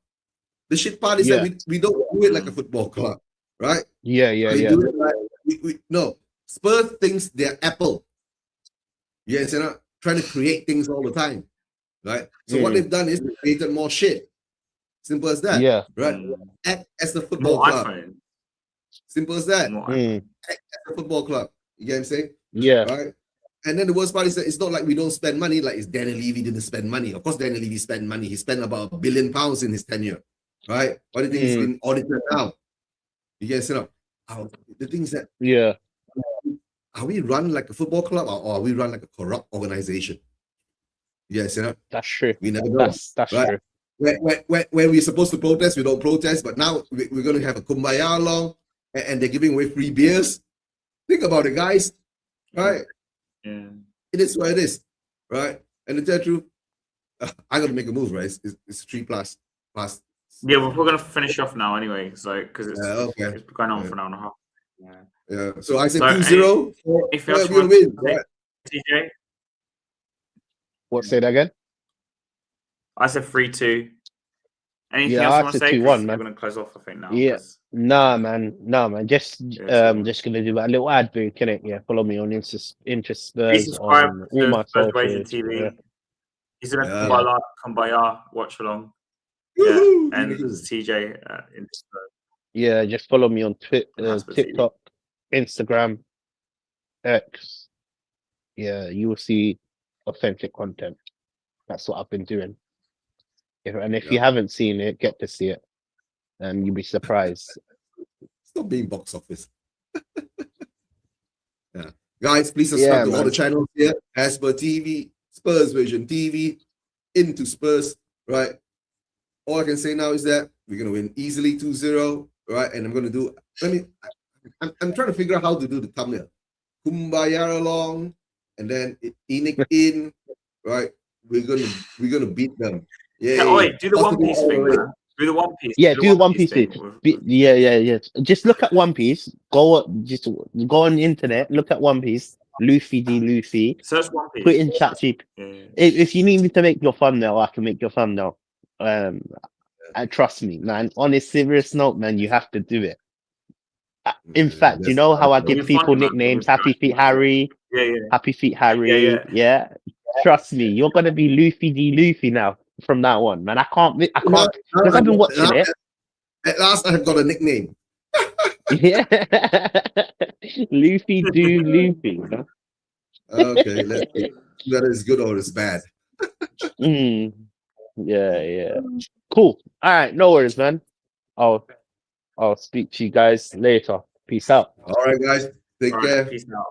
The shit part is that we don't do it like a football club, right? Yeah. Do it like no. Spurs thinks they're Apple. Yes, they're not trying to create things all the time, right? So what they've done is they created more shit. Simple as that. Yeah. Right. Act as the football more club. iPhone. Simple as that. More Act as the football club. You get what I'm saying? Yeah. Right. And then the worst part is that it's not like we don't spend money. Like it's Daniel Levy didn't spend money. Of course, Daniel Levy spent money. He spent about £1 billion in his tenure, right? Why do you think he's been audited now? You guys know. The things that are we run like a football club or are we run like a corrupt organization? Yes, you know. That's true. We never know. That's right? true. When we're supposed to protest, we don't protest. But now we're going to have a kumbaya along, and they're giving away free beers. Think about it, guys. Right? Yeah. It is what it is, right? And to tell the truth, I got to make a move, right? It's 3+. Yeah, well, we're gonna finish off now anyway, so because it's going on for an hour and a half. Yeah. So I said So, 2-0. If you We're gonna win, right? right? TJ, What? Say that again? I said 3-2. Anything Yeah, else I you want to said say? 2-1, 'Cause man. We're gonna close off, I think now. Yeah. 'cause- Nah, man. Just gonna do a little ad book, innit? Yeah, follow me on Spurs subscribe on all to my Spurs Racing socials. TV. Yeah. He's gonna Yeah. kumbaya, watch along. Woohoo! Yeah, and Really good. it's TJ in Spurs. Yeah, just follow me on That's what TikTok, Instagram, X. Yeah, you will see authentic content. That's what I've been doing. If you haven't seen it, get to see it, and you'll be surprised. Stop being box office. Yeah. Guys, please subscribe to all the channels here. Spurs TV, Spurs Vision TV, Into Spurs, right? All I can say now is that we're going to win easily 2-0, right? And I'm going to do, I'm trying to figure out how to do the thumbnail. Kumbaya along, and then Enoch in, right? We're gonna beat them. Yeah. Oi, do the One Piece thing, man. Do the One Piece. Yeah, do the One Piece thing. Yeah. Just look at One Piece. Go on the internet. Look at One Piece. Luffy D. Luffy. Search One Piece. Put in ChatGPT. If you need me to make your thumbnail, I can make your thumbnail. And trust me, man. On a serious note, man, you have to do it. In fact, you know how I give people nicknames? Happy Feet Harry. Yeah. Happy Feet Harry. Yeah. Trust me, you're gonna be Luffy D. Luffy now from now on, man. I can't because I've been watching it. At last, I've got a nickname. Yeah, Luffy do Luffy. Huh? Okay, let's see whether it's good or it's bad. Yeah. Cool. All right, no worries, man. I'll speak to you guys later. Peace out. All right, guys. Take care. Peace out.